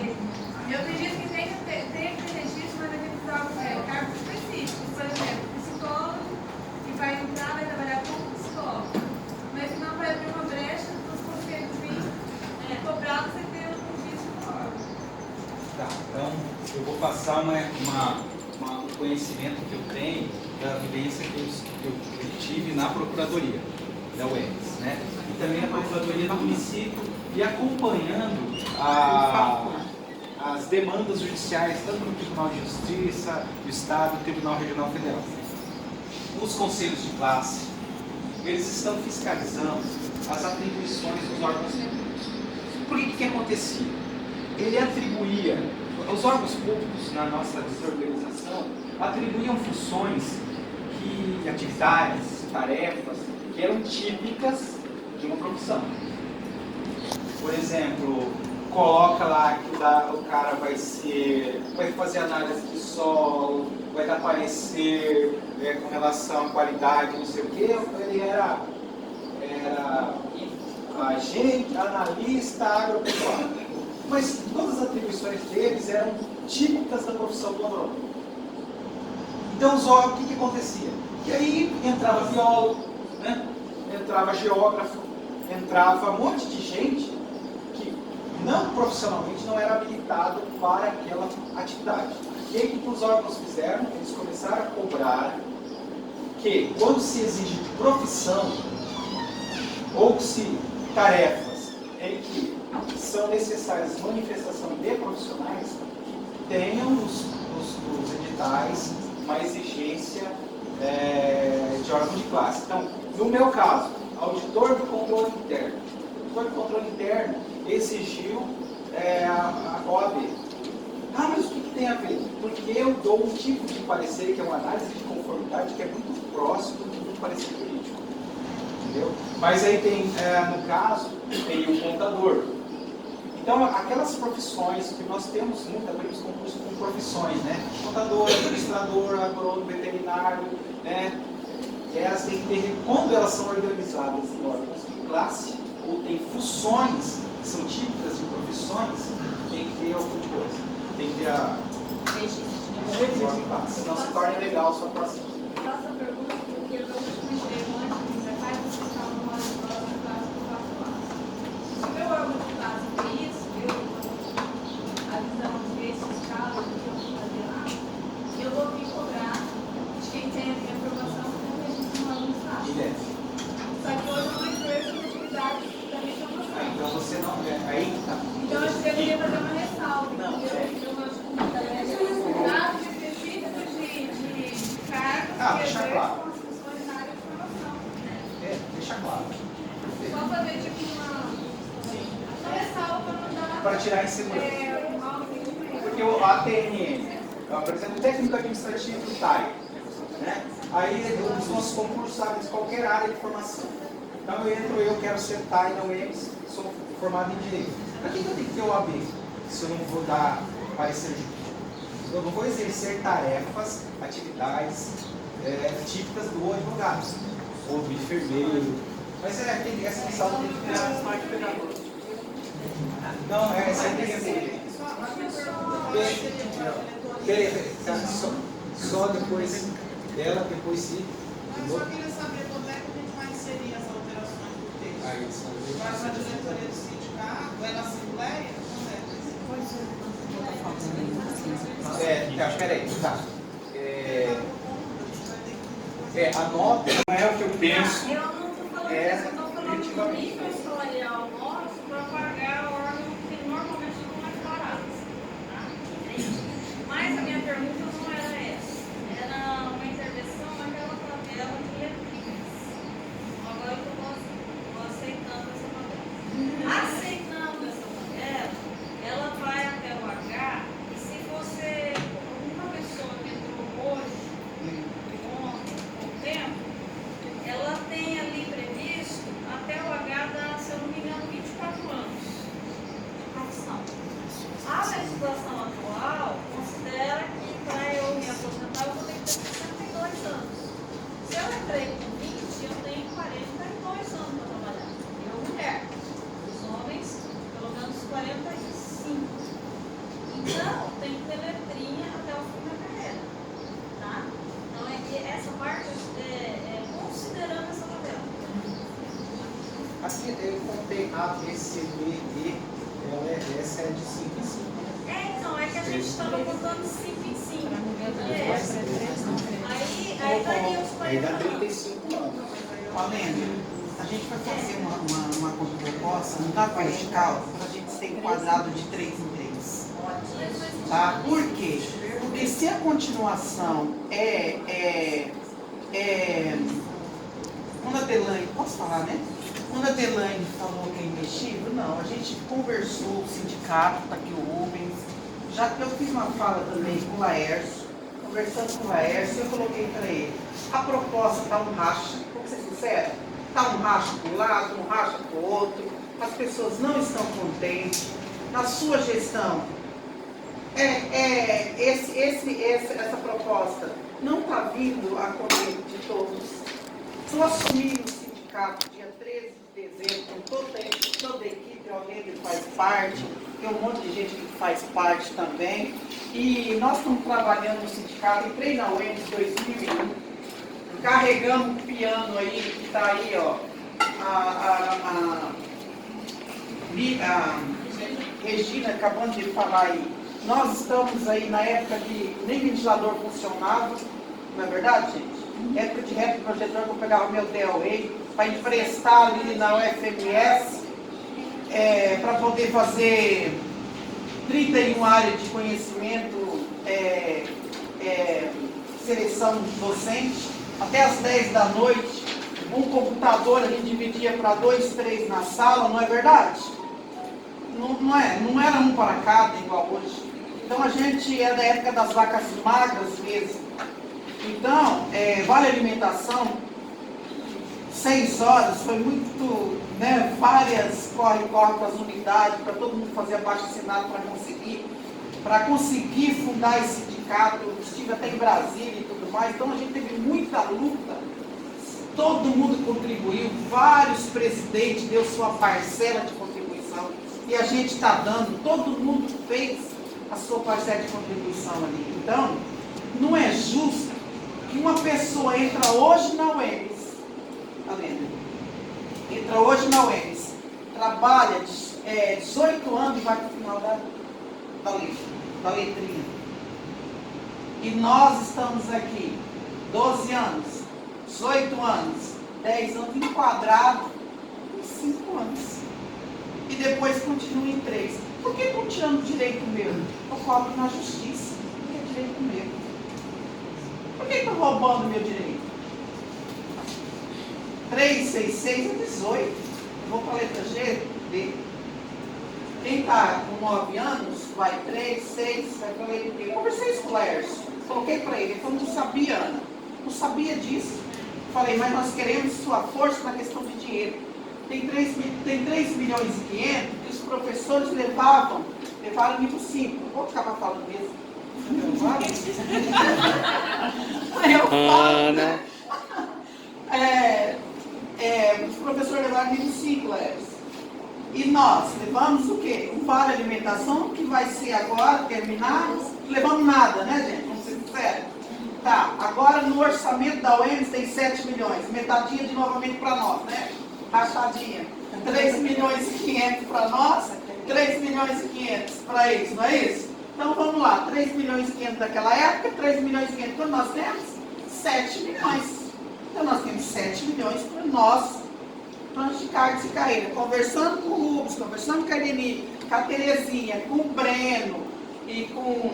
eu acredito que tem que ter registro, mas aqueles cargos específicos. Por exemplo, psicólogo que vai entrar, vai trabalhar como psicólogo. Mas não vai abrir uma brecha para os conselhos virem cobrar você ter um registro no órgão. Tá, então eu vou passar um conhecimento que eu tenho da vivência que eu tive na Procuradoria da UERGS, né? E também na Procuradoria do município e acompanhando a as demandas judiciais, tanto no Tribunal de Justiça do Estado e no Tribunal Regional Federal. Os conselhos de classe, eles estão fiscalizando as atribuições dos órgãos públicos. Por que acontecia? Ele atribuía, os órgãos públicos na nossa desorganização atribuíam funções, atividades, tarefas que eram típicas de uma profissão. Por exemplo, coloca lá que o cara vai fazer análise de solo, vai dar parecer com relação à qualidade, não sei o quê. Ele era agente, analista agropecuário. Mas todas as atribuições deles eram típicas da profissão do agrônomo. Então, o que acontecia? E aí entrava biólogo, né? Entrava geógrafo, entrava um monte de gente que não profissionalmente não era habilitado para aquela atividade. E aí o que os órgãos fizeram? Eles começaram a cobrar que quando se exige profissão ou se tarefas em que são necessárias manifestação de profissionais, tenham nos editais uma exigência de órgão de classe. Então, no meu caso, auditor do controle interno. O auditor do controle interno exigiu a OAB. Ah, mas o que tem a ver? Porque eu dou um tipo de parecer, que é uma análise de conformidade, que é muito próximo do parecer jurídico. Entendeu? Mas aí tem, no caso, tem o contador. Então, aquelas profissões que nós temos, nunca abrimos concurso com profissões, né? Contador, administrador, agrônomo, veterinário, né? Elas têm que ter, quando elas são organizadas em órgãos de classe, ou tem funções que são típicas de profissões, tem que ter alguma coisa. Tem que ter a registro de classe, senão se torna legal só para si. Faço a pergunta porque eu não comecei antes de insertar e você estava numa classe do 4 anos. Se o meu órgão de classe é isso, a visão de esses casos que eu vou fazer lá, eu vou vir cobrar de quem tem a minha formação como registro no órgão de classe. Só que hoje eu não exerço a atividade da minha formação. Então você não é, aí que tá. Então eu deveria fazer uma ressalva. Não, Dados específicos de cargos que deixa exerçam claro. as funções na área de formação. Deixa claro. Só fazer tipo uma ressalva para não dar. Para tirar em segurança. Porque o ATNM, por exemplo, o técnico administrativo do TAI, né? Aí os nossos concursos abrem de qualquer área de formação. Então eu quero ser TAI na UEMS, sou formado em Direito. Para que eu tenho que ter o OAB? Se eu não vou dar parecer jurídico? Eu não vou exercer tarefas, atividades típicas do advogado, ou do enfermeiro. Mas essa questão tem que ter. Não, essa aí tem que só depois dela, depois sim. Eu só queria saber quando é que a gente vai inserir as alterações do texto. Vai na diretoria do sindicato, vai na assembleia? Peraí, tá. A nota não é o que eu penso. Eu não estou falando disso, eu estou falando do nível salarial nosso para pagar órgãos que normalmente são mais baratos. Tá? Mas a minha pergunta não era essa. Era uma intervenção naquela tabela de letrinhas. Agora que eu estou aceitando essa tabela. Aceitando essa tabela, ela vai até o H, e se você, uma pessoa que entrou hoje, ontem, com o tempo, ela tem ali previsto até o H da, se eu não me engano, 24 anos de profissão. A legislação atual considera que para eu me aposentar eu vou ter que ter 62 anos. Se eu entrei com 20, eu tenho 42 anos para trabalhar. Eu, mulher. Os homens, pelo menos 45. Então, tem que ter letrinha até o fim da carreira. Tá? Então, essa parte considerando essa tabela. Aqui eu contei A, B, C, D, E, essa é de 5 em 5. Então, é que a gente estava contando 5 em 5. Aí daria os 40 Aí dá anos. 35 anos. Valendo, a gente vai fazer uma proposta, não dá para de cálculo, para a gente ser enquadrado de 3 em 3. Tá? Por quê? Porque se a continuação quando a Delane, posso falar, né? Quando a Delane falou que é imexível, não, a gente conversou, o sindicato, tá aqui o Rubens, já que eu fiz uma fala também com o Laércio, conversando com o Laércio, eu coloquei para ele, a proposta está um racha, vou ser sincero, está um racha para um lado, um racha para o outro, as pessoas não estão contentes, na sua gestão, essa proposta não está vindo a contento de todos. Eu assumi o sindicato dia 13 de dezembro, com toda a equipe, alguém que faz parte, tem um monte de gente que faz parte também. E nós estamos trabalhando no sindicato, entrei na UEMS 2001, carregamos o piano aí, que está aí, ó, a Regina acabando de falar aí. Nós estamos aí na época que nem ventilador funcionava, não é verdade, gente? Época de reto projetor que eu pegava meu DLA para emprestar ali na UFMS, para poder fazer 31 áreas de conhecimento, seleção docente, até as 10 da noite, um computador a gente dividia para 2, 3 na sala, não é verdade? Não era um para cada igual hoje. Então a gente é da época das vacas magras mesmo. Então, vale alimentação, 6 horas, foi muito, né, várias corre para as unidades, para todo mundo fazer abaixo-assinado para conseguir fundar esse sindicato, estive até em Brasília e tudo mais, então a gente teve muita luta, todo mundo contribuiu, vários presidentes deu sua parcela de contribuição, e a gente está dando, todo mundo fez a sua parcela de contribuição ali. Então, não é justo que uma pessoa entra hoje na UEMS, entra hoje na UEMS, trabalha 18 anos e vai para o final da letrinha. E nós estamos aqui 12 anos, 18 anos, 10 anos enquadrado em 5 anos. E depois continua em 3. Por que estão tirando direito meu? Eu cobro na justiça, porque é direito meu. Por que estão roubando meu direito? 3, 6, 6 é 18. Eu vou para a letra G, D. Quem está com 9 anos, vai 3, 6, vai para a letra D. Eu conversei isso com o Laércio. Coloquei para ele. Ele falou, não sabia, Ana. Não sabia disso. Falei, mas nós queremos sua força na questão de dinheiro. Tem 3 milhões e 500 que os professores levaram nível 5. Vou acabar falando mesmo. Aí eu falo, os professores levaram nível 5, Laércio. E nós levamos o quê? Um vale alimentação que vai ser agora, terminar, levamos nada, né, gente? Vamos ser sinceros. Tá, agora no orçamento da UEMS tem 7 milhões, metadinha de novamente para nós, né? Rachadinha. 3 milhões e 500 para nós, 3 milhões e 500 para eles, não é isso? Então vamos lá, 3 milhões e 500 daquela época, 3 milhões e 500 quando nós temos 7 milhões. Então nós temos 7 milhões para nós, planos de cargos e carreira. Conversando com o Rubens, conversando com a Eleni, com a Terezinha, com o Breno e com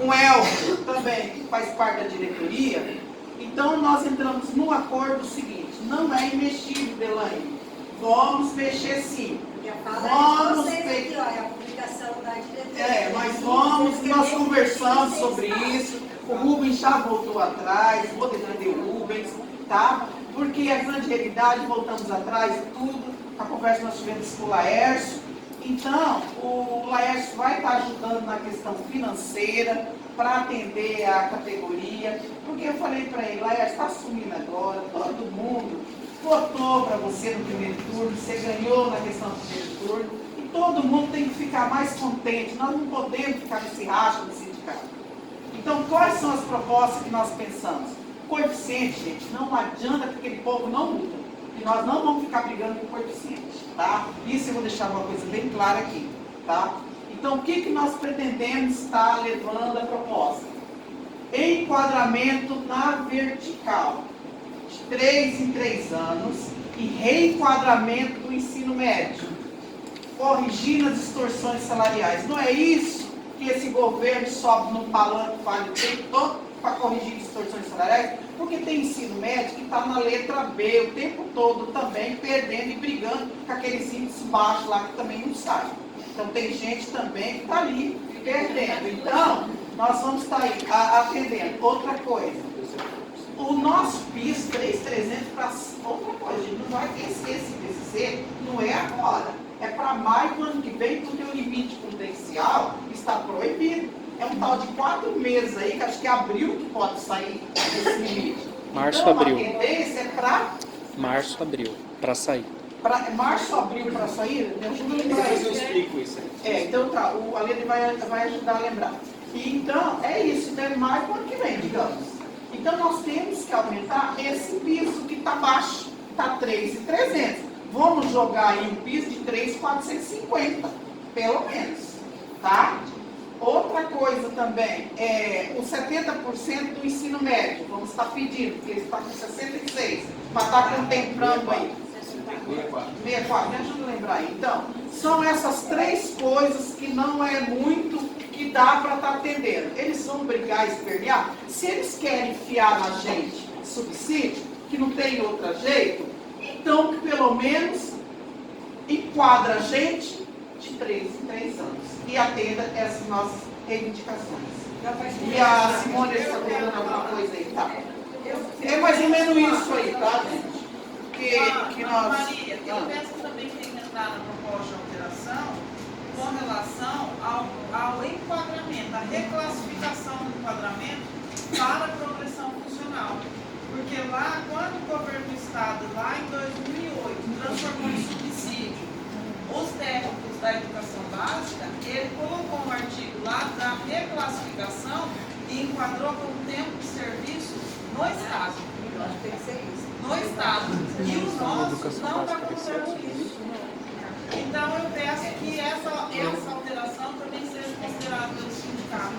o Elvio também, que faz parte da diretoria. Então nós entramos num acordo seguinte, não é imexível, Delane. Vamos mexer sim. Vamos aqui, ó, a publicação da diretoria. Nós conversamos sobre isso. O Rubens já voltou atrás, vou defender o Rubens, tá? Porque a grande realidade, voltamos atrás, tudo, a conversa que nós tivemos com o Laércio. Então, o Laércio vai estar ajudando na questão financeira para atender a categoria, porque eu falei para ele, Laércio, está assumindo agora, todo mundo votou para você no primeiro turno, você ganhou na questão do primeiro turno, e todo mundo tem que ficar mais contente, nós não podemos ficar nesse racha do sindicato. Então, quais são as propostas que nós pensamos? Coeficiente, gente, não adianta que aquele povo não muda, e nós não vamos ficar brigando com coeficiente, tá? Isso eu vou deixar uma coisa bem clara aqui, tá? Então, o que nós pretendemos estar levando a proposta? Enquadramento na vertical, de 3 em 3 anos, e reenquadramento do ensino médio. corrigindo as distorções salariais. Não é isso que esse governo sobe no palanque e fala o tempo todo para corrigir distorções salariais? Porque tem ensino médio que está na letra B o tempo todo também, perdendo e brigando com aqueles índices baixos lá que também não saem. Então tem gente também que está ali perdendo. Então, nós vamos estar aí atendendo. Outra coisa, o nosso PIS 3.300 para outra coisa, gente, não vai ter esse PCC, não é agora. É para maio do ano que vem, porque o limite prudencial está proibido. É um tal de 4 meses aí, que acho que é abril que pode sair esse limite. Março, então, abril. A tendência é para... Março, abril, para sair. Março, abril para sair? Me ajuda a lembrar Depois eu isso. explico isso aí. Então tá, o Aline vai ajudar a lembrar. E, então, é isso, então é maio do ano que vem, digamos. Então nós temos que aumentar esse piso que está baixo, está 3.300. Vamos jogar aí um piso de 3.450, pelo menos, tá? Outra coisa também, os 70% do ensino médio, vamos estar pedindo, porque ele está com 66, para estar contemplando aí. 64, me ajuda a lembrar aí. Então, são essas 3 coisas que não é muito que dá para estar atendendo. Eles vão brigar e espernear. Se eles querem enfiar na gente subsídio, que não tem outro jeito, então que pelo menos enquadra a gente de 3 em 3 anos e atenda essas nossas reivindicações. E a Simone está falando alguma coisa aí, tá? É mais ou menos isso aí, tá, gente? Que nós... Maria, eu penso que também tem que entrar na proposta de alteração com relação ao enquadramento, a reclassificação do enquadramento para a progressão funcional. Porque lá, quando o governo do Estado, lá em 2008, transformou em subsídio os técnicos da educação básica, ele colocou um artigo lá da reclassificação e enquadrou com o tempo de serviço no Estado. Tem que ser isso. No Estado. E o nosso não está considerando isso. Então eu peço que essa alteração também seja considerada pelo sindicato.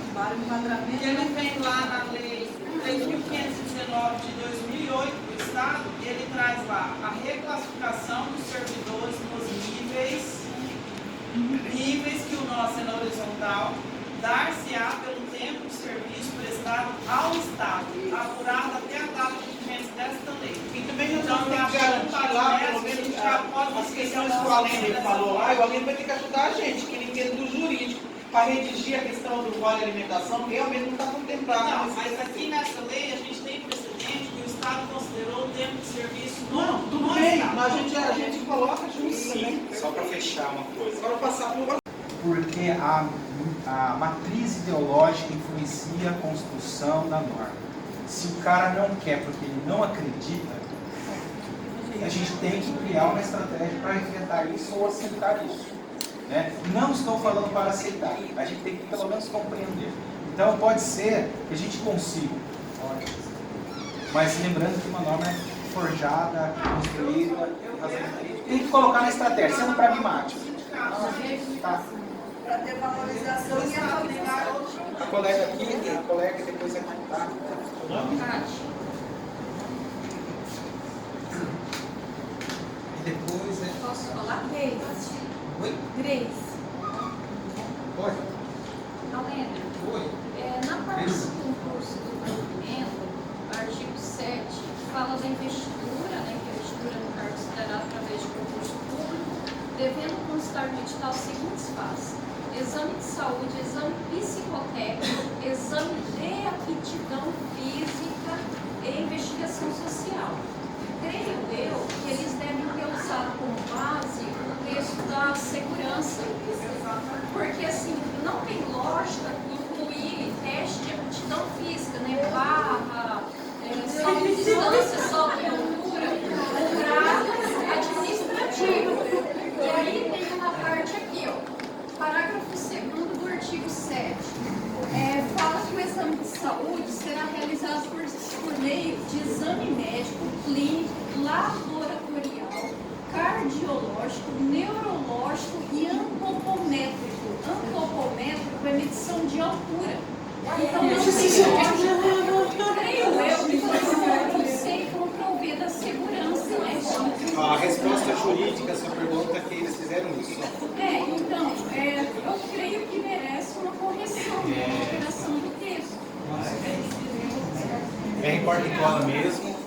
Porque ele vem lá na lei 3.519 de 2008 do Estado, ele traz lá a reclassificação dos servidores nos níveis que o nosso é na horizontal, dar-se-á pelo tempo de serviço prestado ao Estado, apurado até a data de vigência desta lei. E também nós vamos ter que garantir lá, pelo menos, as questões que o Aline falou lá, e o Aline vai ter que ajudar a gente, que ele entende do jurídico, para redigir a questão do vale alimentação, que realmente não está contemplado. Não, mas aqui nessa lei a gente tem precedente que o Estado considerou o tempo de serviço Não, tudo bem, mas a gente coloca junto também. Só para fechar uma coisa. Agora passar por... Porque a matriz ideológica influencia a construção da norma. Se o cara não quer porque ele não acredita, a gente tem que criar uma estratégia para enfrentar isso ou aceitar isso. Né? Não estou falando para aceitar, a gente tem que pelo menos compreender. Então pode ser que a gente consiga, mas lembrando que uma norma é forjada, construída, tem que colocar na estratégia, sendo pragmático. Tá. Para ter valorização e atualizar. A colega aqui, a colega depois aqui, tá? E depois é... Posso falar? Grace. Oi? Grace. Pode? Alena. Oi? Na parte do concurso do provimento, artigo 7, fala da investidura, né, que a investidura no cargo se dará através de concurso público, devendo constar no edital as seguintes fases: exame de saúde, exame psicotécnico, exame de aptidão física e investigação social. Creio eu que eles devem ter usado como base o texto da segurança, porque assim, não tem lógica incluir teste de aptidão física, né, barra, salto de distância, salto de altura, ou grau administrativo. E aí tem uma parte aqui, ó, parágrafo 2º do artigo 7. Fala que o exame de saúde será realizado por meio de exame médico, clínico, laboratorial, cardiológico, neurológico e antropométrico. Antropométrico é medição de altura. Então, creio eu que foi um conceito contra o V da segurança, né? resposta jurídica à sua pergunta é que eles fizeram isso. Então, eu creio que merece uma correção, uma alteração do texto. Recorte e cola mesmo.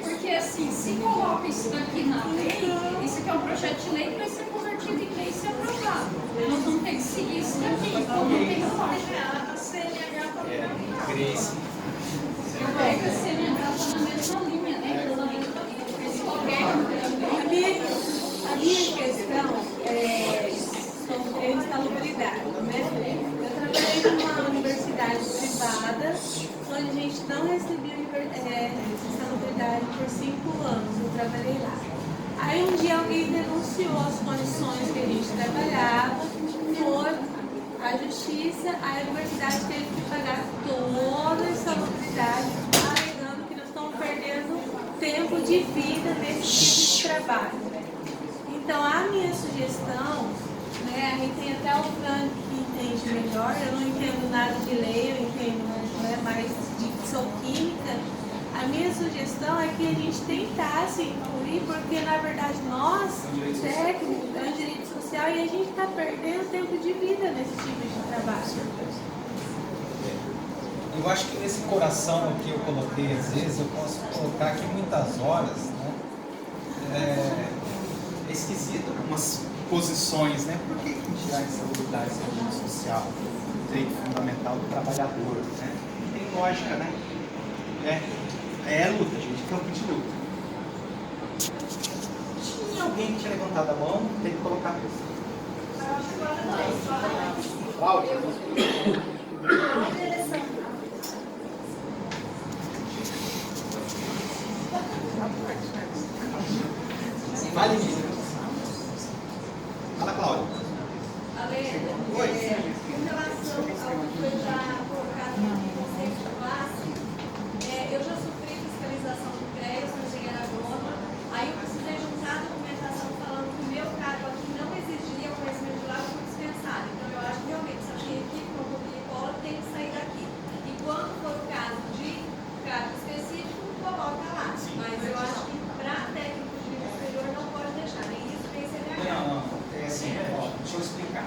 Porque assim, se coloca isso daqui na lei, isso aqui é um projeto de lei que vai ser convertido em lei e ser aprovado. Nós vamos ter que seguir isso daqui, então não tem lógica. A CNH também. Grace. Eu pego a CNH está na mesma linha, né? A minha questão é sobre insalubridade, né? Eu trabalhei numa universidade privada, onde a gente não recebia insalubridade por 5 anos. Eu trabalhei lá. Aí um dia alguém denunciou as condições que a gente trabalhava, foi à justiça, a universidade teve que pagar toda a insalubridade, alegando que nós estamos perdendo tempo de vida nesse tipo de trabalho. Então, a minha sugestão, né, a gente tem até o Frank que entende melhor, eu não entendo nada de lei, eu entendo mais sou química. A minha sugestão é que a gente tentasse incluir, porque na verdade nós, técnicos, é um direito social e a gente está perdendo tempo de vida nesse tipo de trabalho. Eu acho que nesse coração que eu coloquei, às vezes, eu posso colocar aqui muitas horas, né? É esquisito algumas posições, né? Por que tirar essa insalubridade do direito social, direito fundamental do trabalhador, né? Não tem lógica, né? É luta, gente, campo de luta. Tinha alguém que tinha levantado a mão, tem que colocar a pessoa. Cláudia. Vale disso. Fala, Cláudia. Oi. Em relação ao que foi já colocado no conceito de classe, eu já sofri fiscalização do CREA, sou engenheira agrônoma, aí eu precisei juntar a documentação falando que o meu cargo aqui não exigiria o conhecimento de lá, eu fui dispensado. Então eu acho que realmente se a minha equipe não copia e cola, tem que sair daqui. E quando for o caso de cargo específico, coloca lá. Mas eu acho que para técnico de nível superior não pode deixar, nem isso nem CNH. Não, é assim, deixa eu explicar.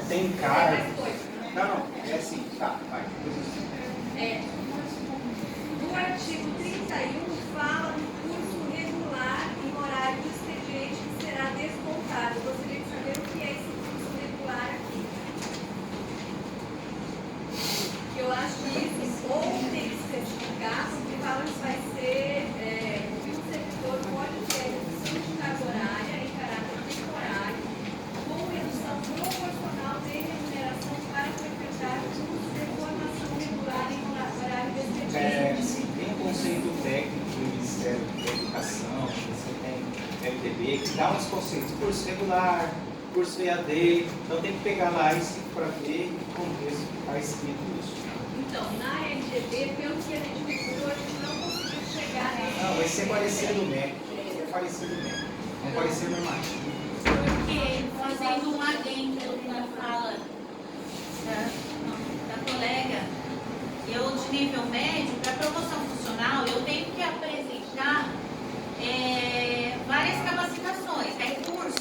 Tem cargo. Não, é assim, tá, vai. No artigo 31 fala do curso regular em horário de expediente que será descontado. Eu gostaria de saber o que é esse curso regular aqui. Eu acho que isso ou tem que ser especificado, porque fala que vai ser que o servidor pode ter redução de carga horária em caráter temporário, com redução proporcional de remuneração para frequentar cursos de formação regular em horário de expediente. Sim, tem um conceito técnico do Ministério da Educação, você tem MDB, que dá uns conceitos, curso regular, curso EAD, então tem que pegar lá isso para ver o contexto que está escrito isso. Então, na LGB, pelo que a gente procurou, a gente não conseguiu chegar nesse. Não, vai ser parecido do MEC. É parecido do MEC. Não parecer normativo. Porque, fazendo um adendo na fala da colega, eu de nível médio, para promoção funcional, eu tenho que apresentar várias capacitações, cursos.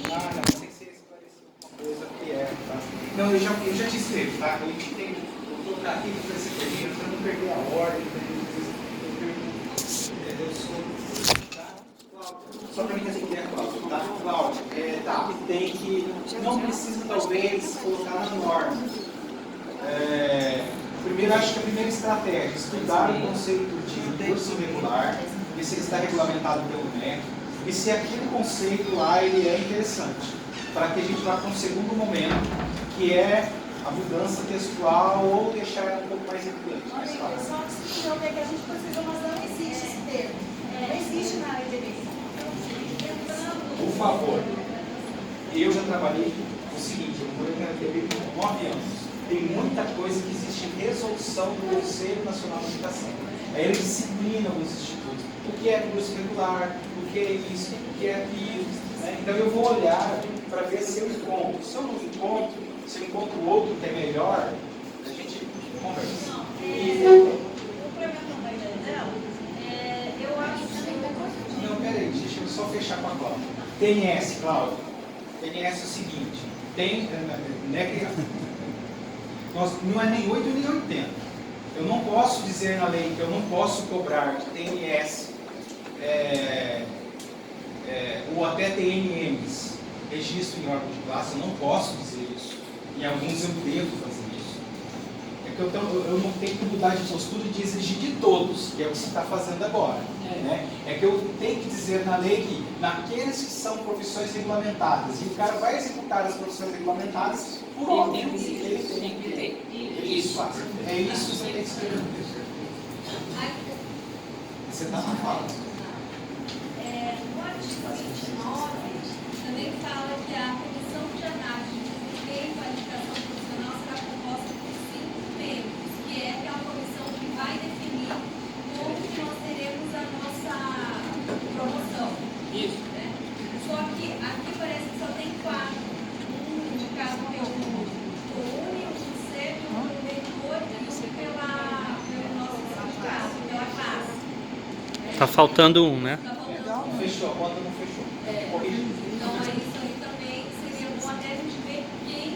Não sei se você esclareceu uma coisa que tá? Não, eu já te escrevo, tá? Eu tenho, vou colocar aqui para você perder, para não perder a ordem, só para mim responder a Cláudia, tá? Cláudia, tem que, não precisa talvez colocar na norma. Primeiro, acho que a primeira estratégia, estudar o conceito de curso regular, ver se ele está regulamentado pelo MEC, e se aquele conceito lá ele é interessante, para que a gente vá para um segundo momento, que é a mudança textual ou deixar ela um pouco mais evidente. Só que eu que a gente precisa, mas não existe esse termo. Não existe na área de direito. Por favor, eu já trabalhei o seguinte, eu morei na TV por 9 anos. Tem muita coisa que existe em resolução do Conselho Nacional de Educação. Aí ele disciplina os institutos. O que é curso regular, o que é isso, o que é aquilo. Né? Então eu vou olhar para ver se eu encontro. Se eu não encontro, se eu encontro outro que é melhor, a gente conversa. Complementando a ideia dela, eu acho que fechar com a Cláudia. TNS, Cláudia. TNS é o seguinte, não é nem 8 nem 80. Eu não posso dizer na lei que eu não posso cobrar de TNS ou até TNMs, registro em órgão de classe, eu não posso dizer isso. Em alguns eu devo fazer isso. É que eu não tenho que mudar de postura de exigir de todos, que é o que você está fazendo agora. Né? É que eu tenho que dizer na lei que naqueles que são profissões regulamentadas, e o cara vai executar as profissões regulamentadas por óbvio. Ele tem que ter. Isso, é isso que você tem que escrever no texto. Você está na fala. No artigo 29, também fala que a comissão de análise de desempenho e qualificação profissional será composta por 5 membros, que é aquela comissão que vai definir como que nós teremos a nossa promoção. Isso. Né? Só que aqui parece que só tem 4. No caso que é o UNE, o CEP, o reitor e o pelo nosso sindicato, pela classe. Tá faltando um, né? Não fechou, a conta não fechou. Então, isso aí também seria bom até a gente ver quem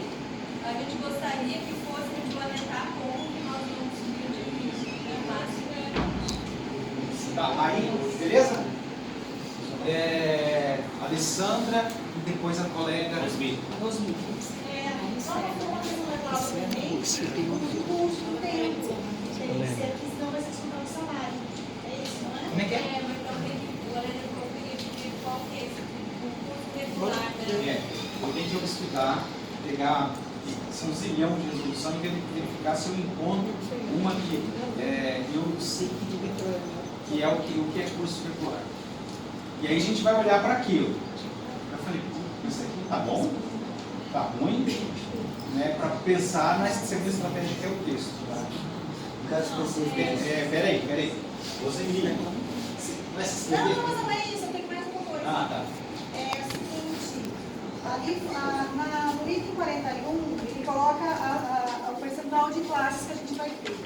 a gente gostaria que fosse implementar como que nós vamos subir de início. Tá, aí, beleza? Alessandra e depois a colega Rosmi. Só para falar um negócio também, o custo do tempo. Tem que ser aqui, senão vai ser descontado o salário. É isso, não é? Como é que é? Mas também, agora eu queria pedir qual que é esse custo regular, né? Eu tenho que estudar, pegar são zilhão de resolução e verificar se eu encontro uma que eu sei que é o que é curso curricular. E aí a gente vai olhar para aquilo. Eu falei, isso aqui tá bom? Tá ruim? Né, para pensar na segunda estratégia que é o texto. Tá? No caso específico. Peraí. Você me liga. Não, mas não é isso, eu tenho mais uma coisa. Tá. É o seguinte, ali no item 41, ele coloca o percentual de classes que a gente vai ter.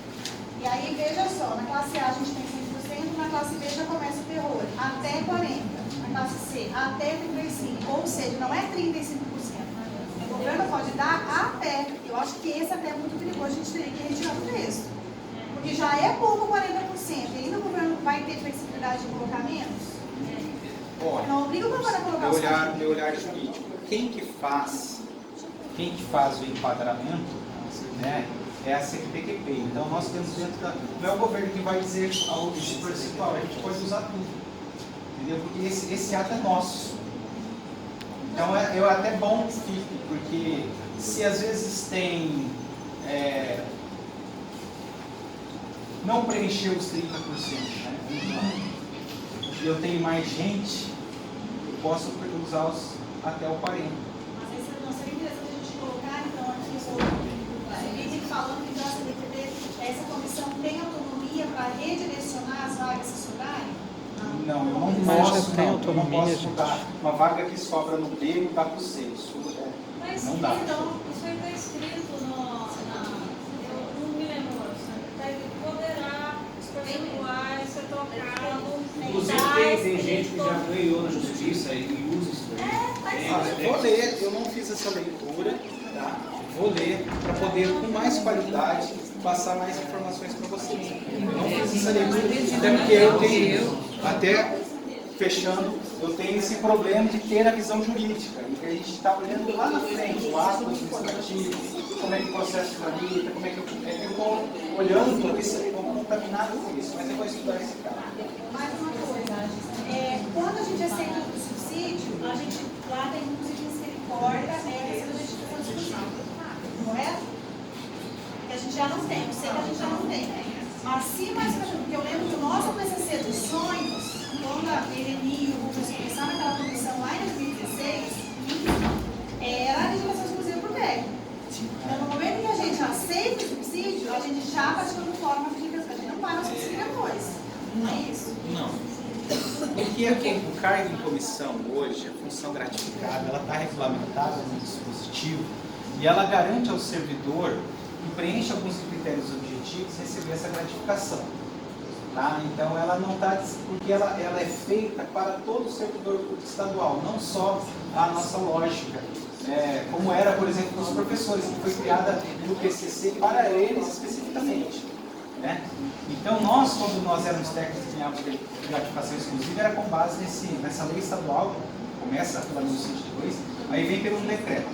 E aí, veja só, na classe A a gente tem 100%, na classe B já começa o terror, até 40%, na classe C até 35%, ou seja, não é 35%. O governo pode dar até, eu acho que esse até é muito perigoso, a gente teria que retirar do texto. Porque já é pouco 40%, e ainda o governo vai ter flexibilidade de colocar menos? Olha, não obriga o governo a colocar os meu olhar jurídico, quem que faz o enquadramento, né, é a CNPqP. Então nós temos dentro da... Não é o governo que vai dizer esse percentual, a gente pode usar tudo. Entendeu? Porque esse ato é nosso. Então é até bom que fique, porque se às vezes tem... não preencheu os 30%, né? E eu tenho mais gente, eu posso usar até o 40%. Mas aí não seria interessante a gente colocar, então, aqui falando que a CDPD, essa comissão tem autonomia para redirecionar as vagas que sobrarem? Não, eu não posso mudar uma vaga que sobra no B e mudar para o C. Isso não dá. Então, isso aí está escrito eu não me lembro, poderá percentuais ser trocado. Inclusive tem gente que já ganhou na justiça e usa isso aí. Vou ler, eu não fiz essa leitura, tá? Vou ler para poder, com mais qualidade, passar mais informações para vocês. Eu não fiz essa leitura, até porque eu tenho, até fechando, eu tenho esse problema de ter a visão jurídica, e que a gente está olhando lá na frente, o ato administrativo, como é que o processo tramita, como é que eu estou olhando para isso, estou contaminado com isso, mas eu vou estudar esse cara. Mais uma coisa, quando a gente aceita o subsídio, a gente lá tem inclusive misericórdia, essa legislação de subsídio, correto? Que a gente já não tem, eu sei que a gente já não tem. Mas se mais pra porque eu lembro que o nosso PCC dos sonhos, quando a Eleni e o Rubens começaram naquela comissão lá em 2016, era a legislação exclusiva por técnico. Então, no momento que a gente aceita o subsídio, a gente já praticando forma de aplicação. A gente não paga o subsídio depois. Não é isso? Não. Porque o cargo em comissão hoje, a função gratificada, ela está regulamentada no dispositivo e ela garante ao servidor que preenche alguns critérios objetivos receber essa gratificação. Tá? Então ela não está, porque ela é feita para todo o servidor público estadual, não só a nossa lógica. Como era, por exemplo, com os professores, que foi criada no PCC para eles especificamente. Né? Então nós, quando nós éramos técnicos em árvore de gratificação exclusiva, era com base nessa lei estadual, começa pela 1102, aí vem pelo decreto.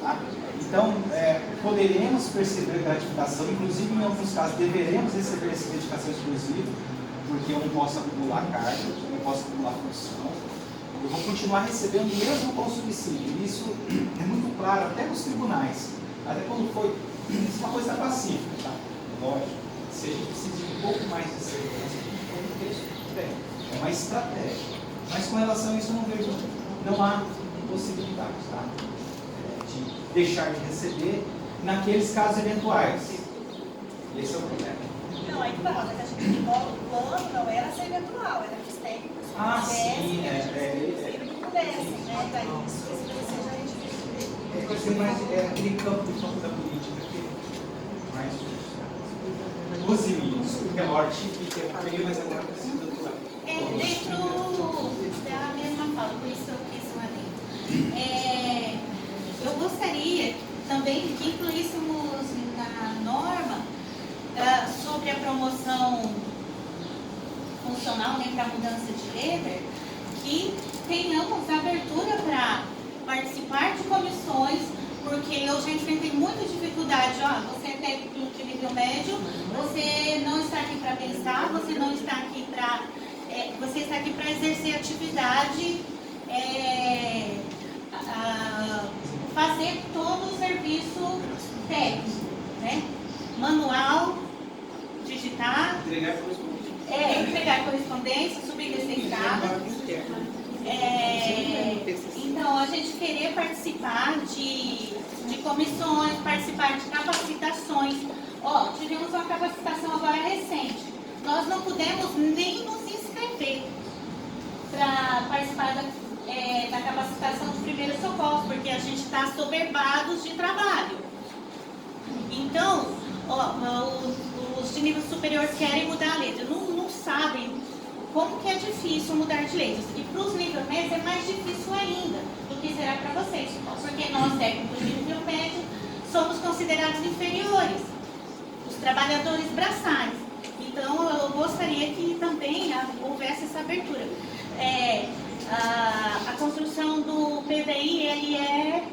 Tá? Então, poderemos perceber gratificação, inclusive em alguns casos deveremos receber essa dedicação exclusiva, porque eu não posso acumular carga, eu não posso acumular função. Eu vou continuar recebendo mesmo com subsídio. Isso é muito claro, até nos tribunais. Até quando foi, isso é uma coisa pacífica, tá? Lógico, se a gente precisa de um pouco mais de segurança, é uma estratégia. Mas com relação a isso, não há possibilidade, tá? De deixar de receber naqueles casos eventuais. Esse é o problema. Não, aí que vai, mas acho que o plano não era ser eventual, era que os técnicos sim, pudessem, né? Daí isso seja a gente vai ser mais aquele campo da política que mais os limites, porque é morte que é uma coisa, mas agora precisa atuar. Dentro da mesma fala, por isso eu quis uma lei. Eu gostaria também que incluíssemos na norma sobre a promoção funcional, né, para a mudança de líder, que tenhamos abertura para participar de comissões, porque eu já enfrentei muita dificuldade. Você é técnico de nível médio, você não está aqui para pensar, você não está aqui para... você está aqui para exercer atividade, fazer todo o serviço técnico, né? Manual, digitar, entregar correspondência, subir receitado. Então, a gente querer participar de comissões, participar de capacitações. Tivemos uma capacitação agora recente. Nós não pudemos nem nos inscrever para participar da capacitação de primeiros socorros, porque a gente está assoberbados de trabalho. Então, os de nível superior querem mudar a letra, não sabem como que é difícil mudar de letras. E para os níveis médios é mais difícil ainda do que será para vocês, porque nós, técnicos de nível médio, somos considerados inferiores, os trabalhadores braçais. Então, eu gostaria que também houvesse essa abertura. A construção do PVI, ele é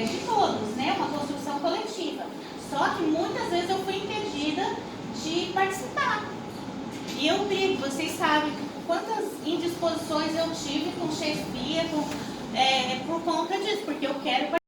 de todos, né? Uma construção coletiva. Só que muitas vezes eu fui impedida de participar. E eu brigo, vocês sabem quantas indisposições eu tive com chefia, por conta disso, porque eu quero participar.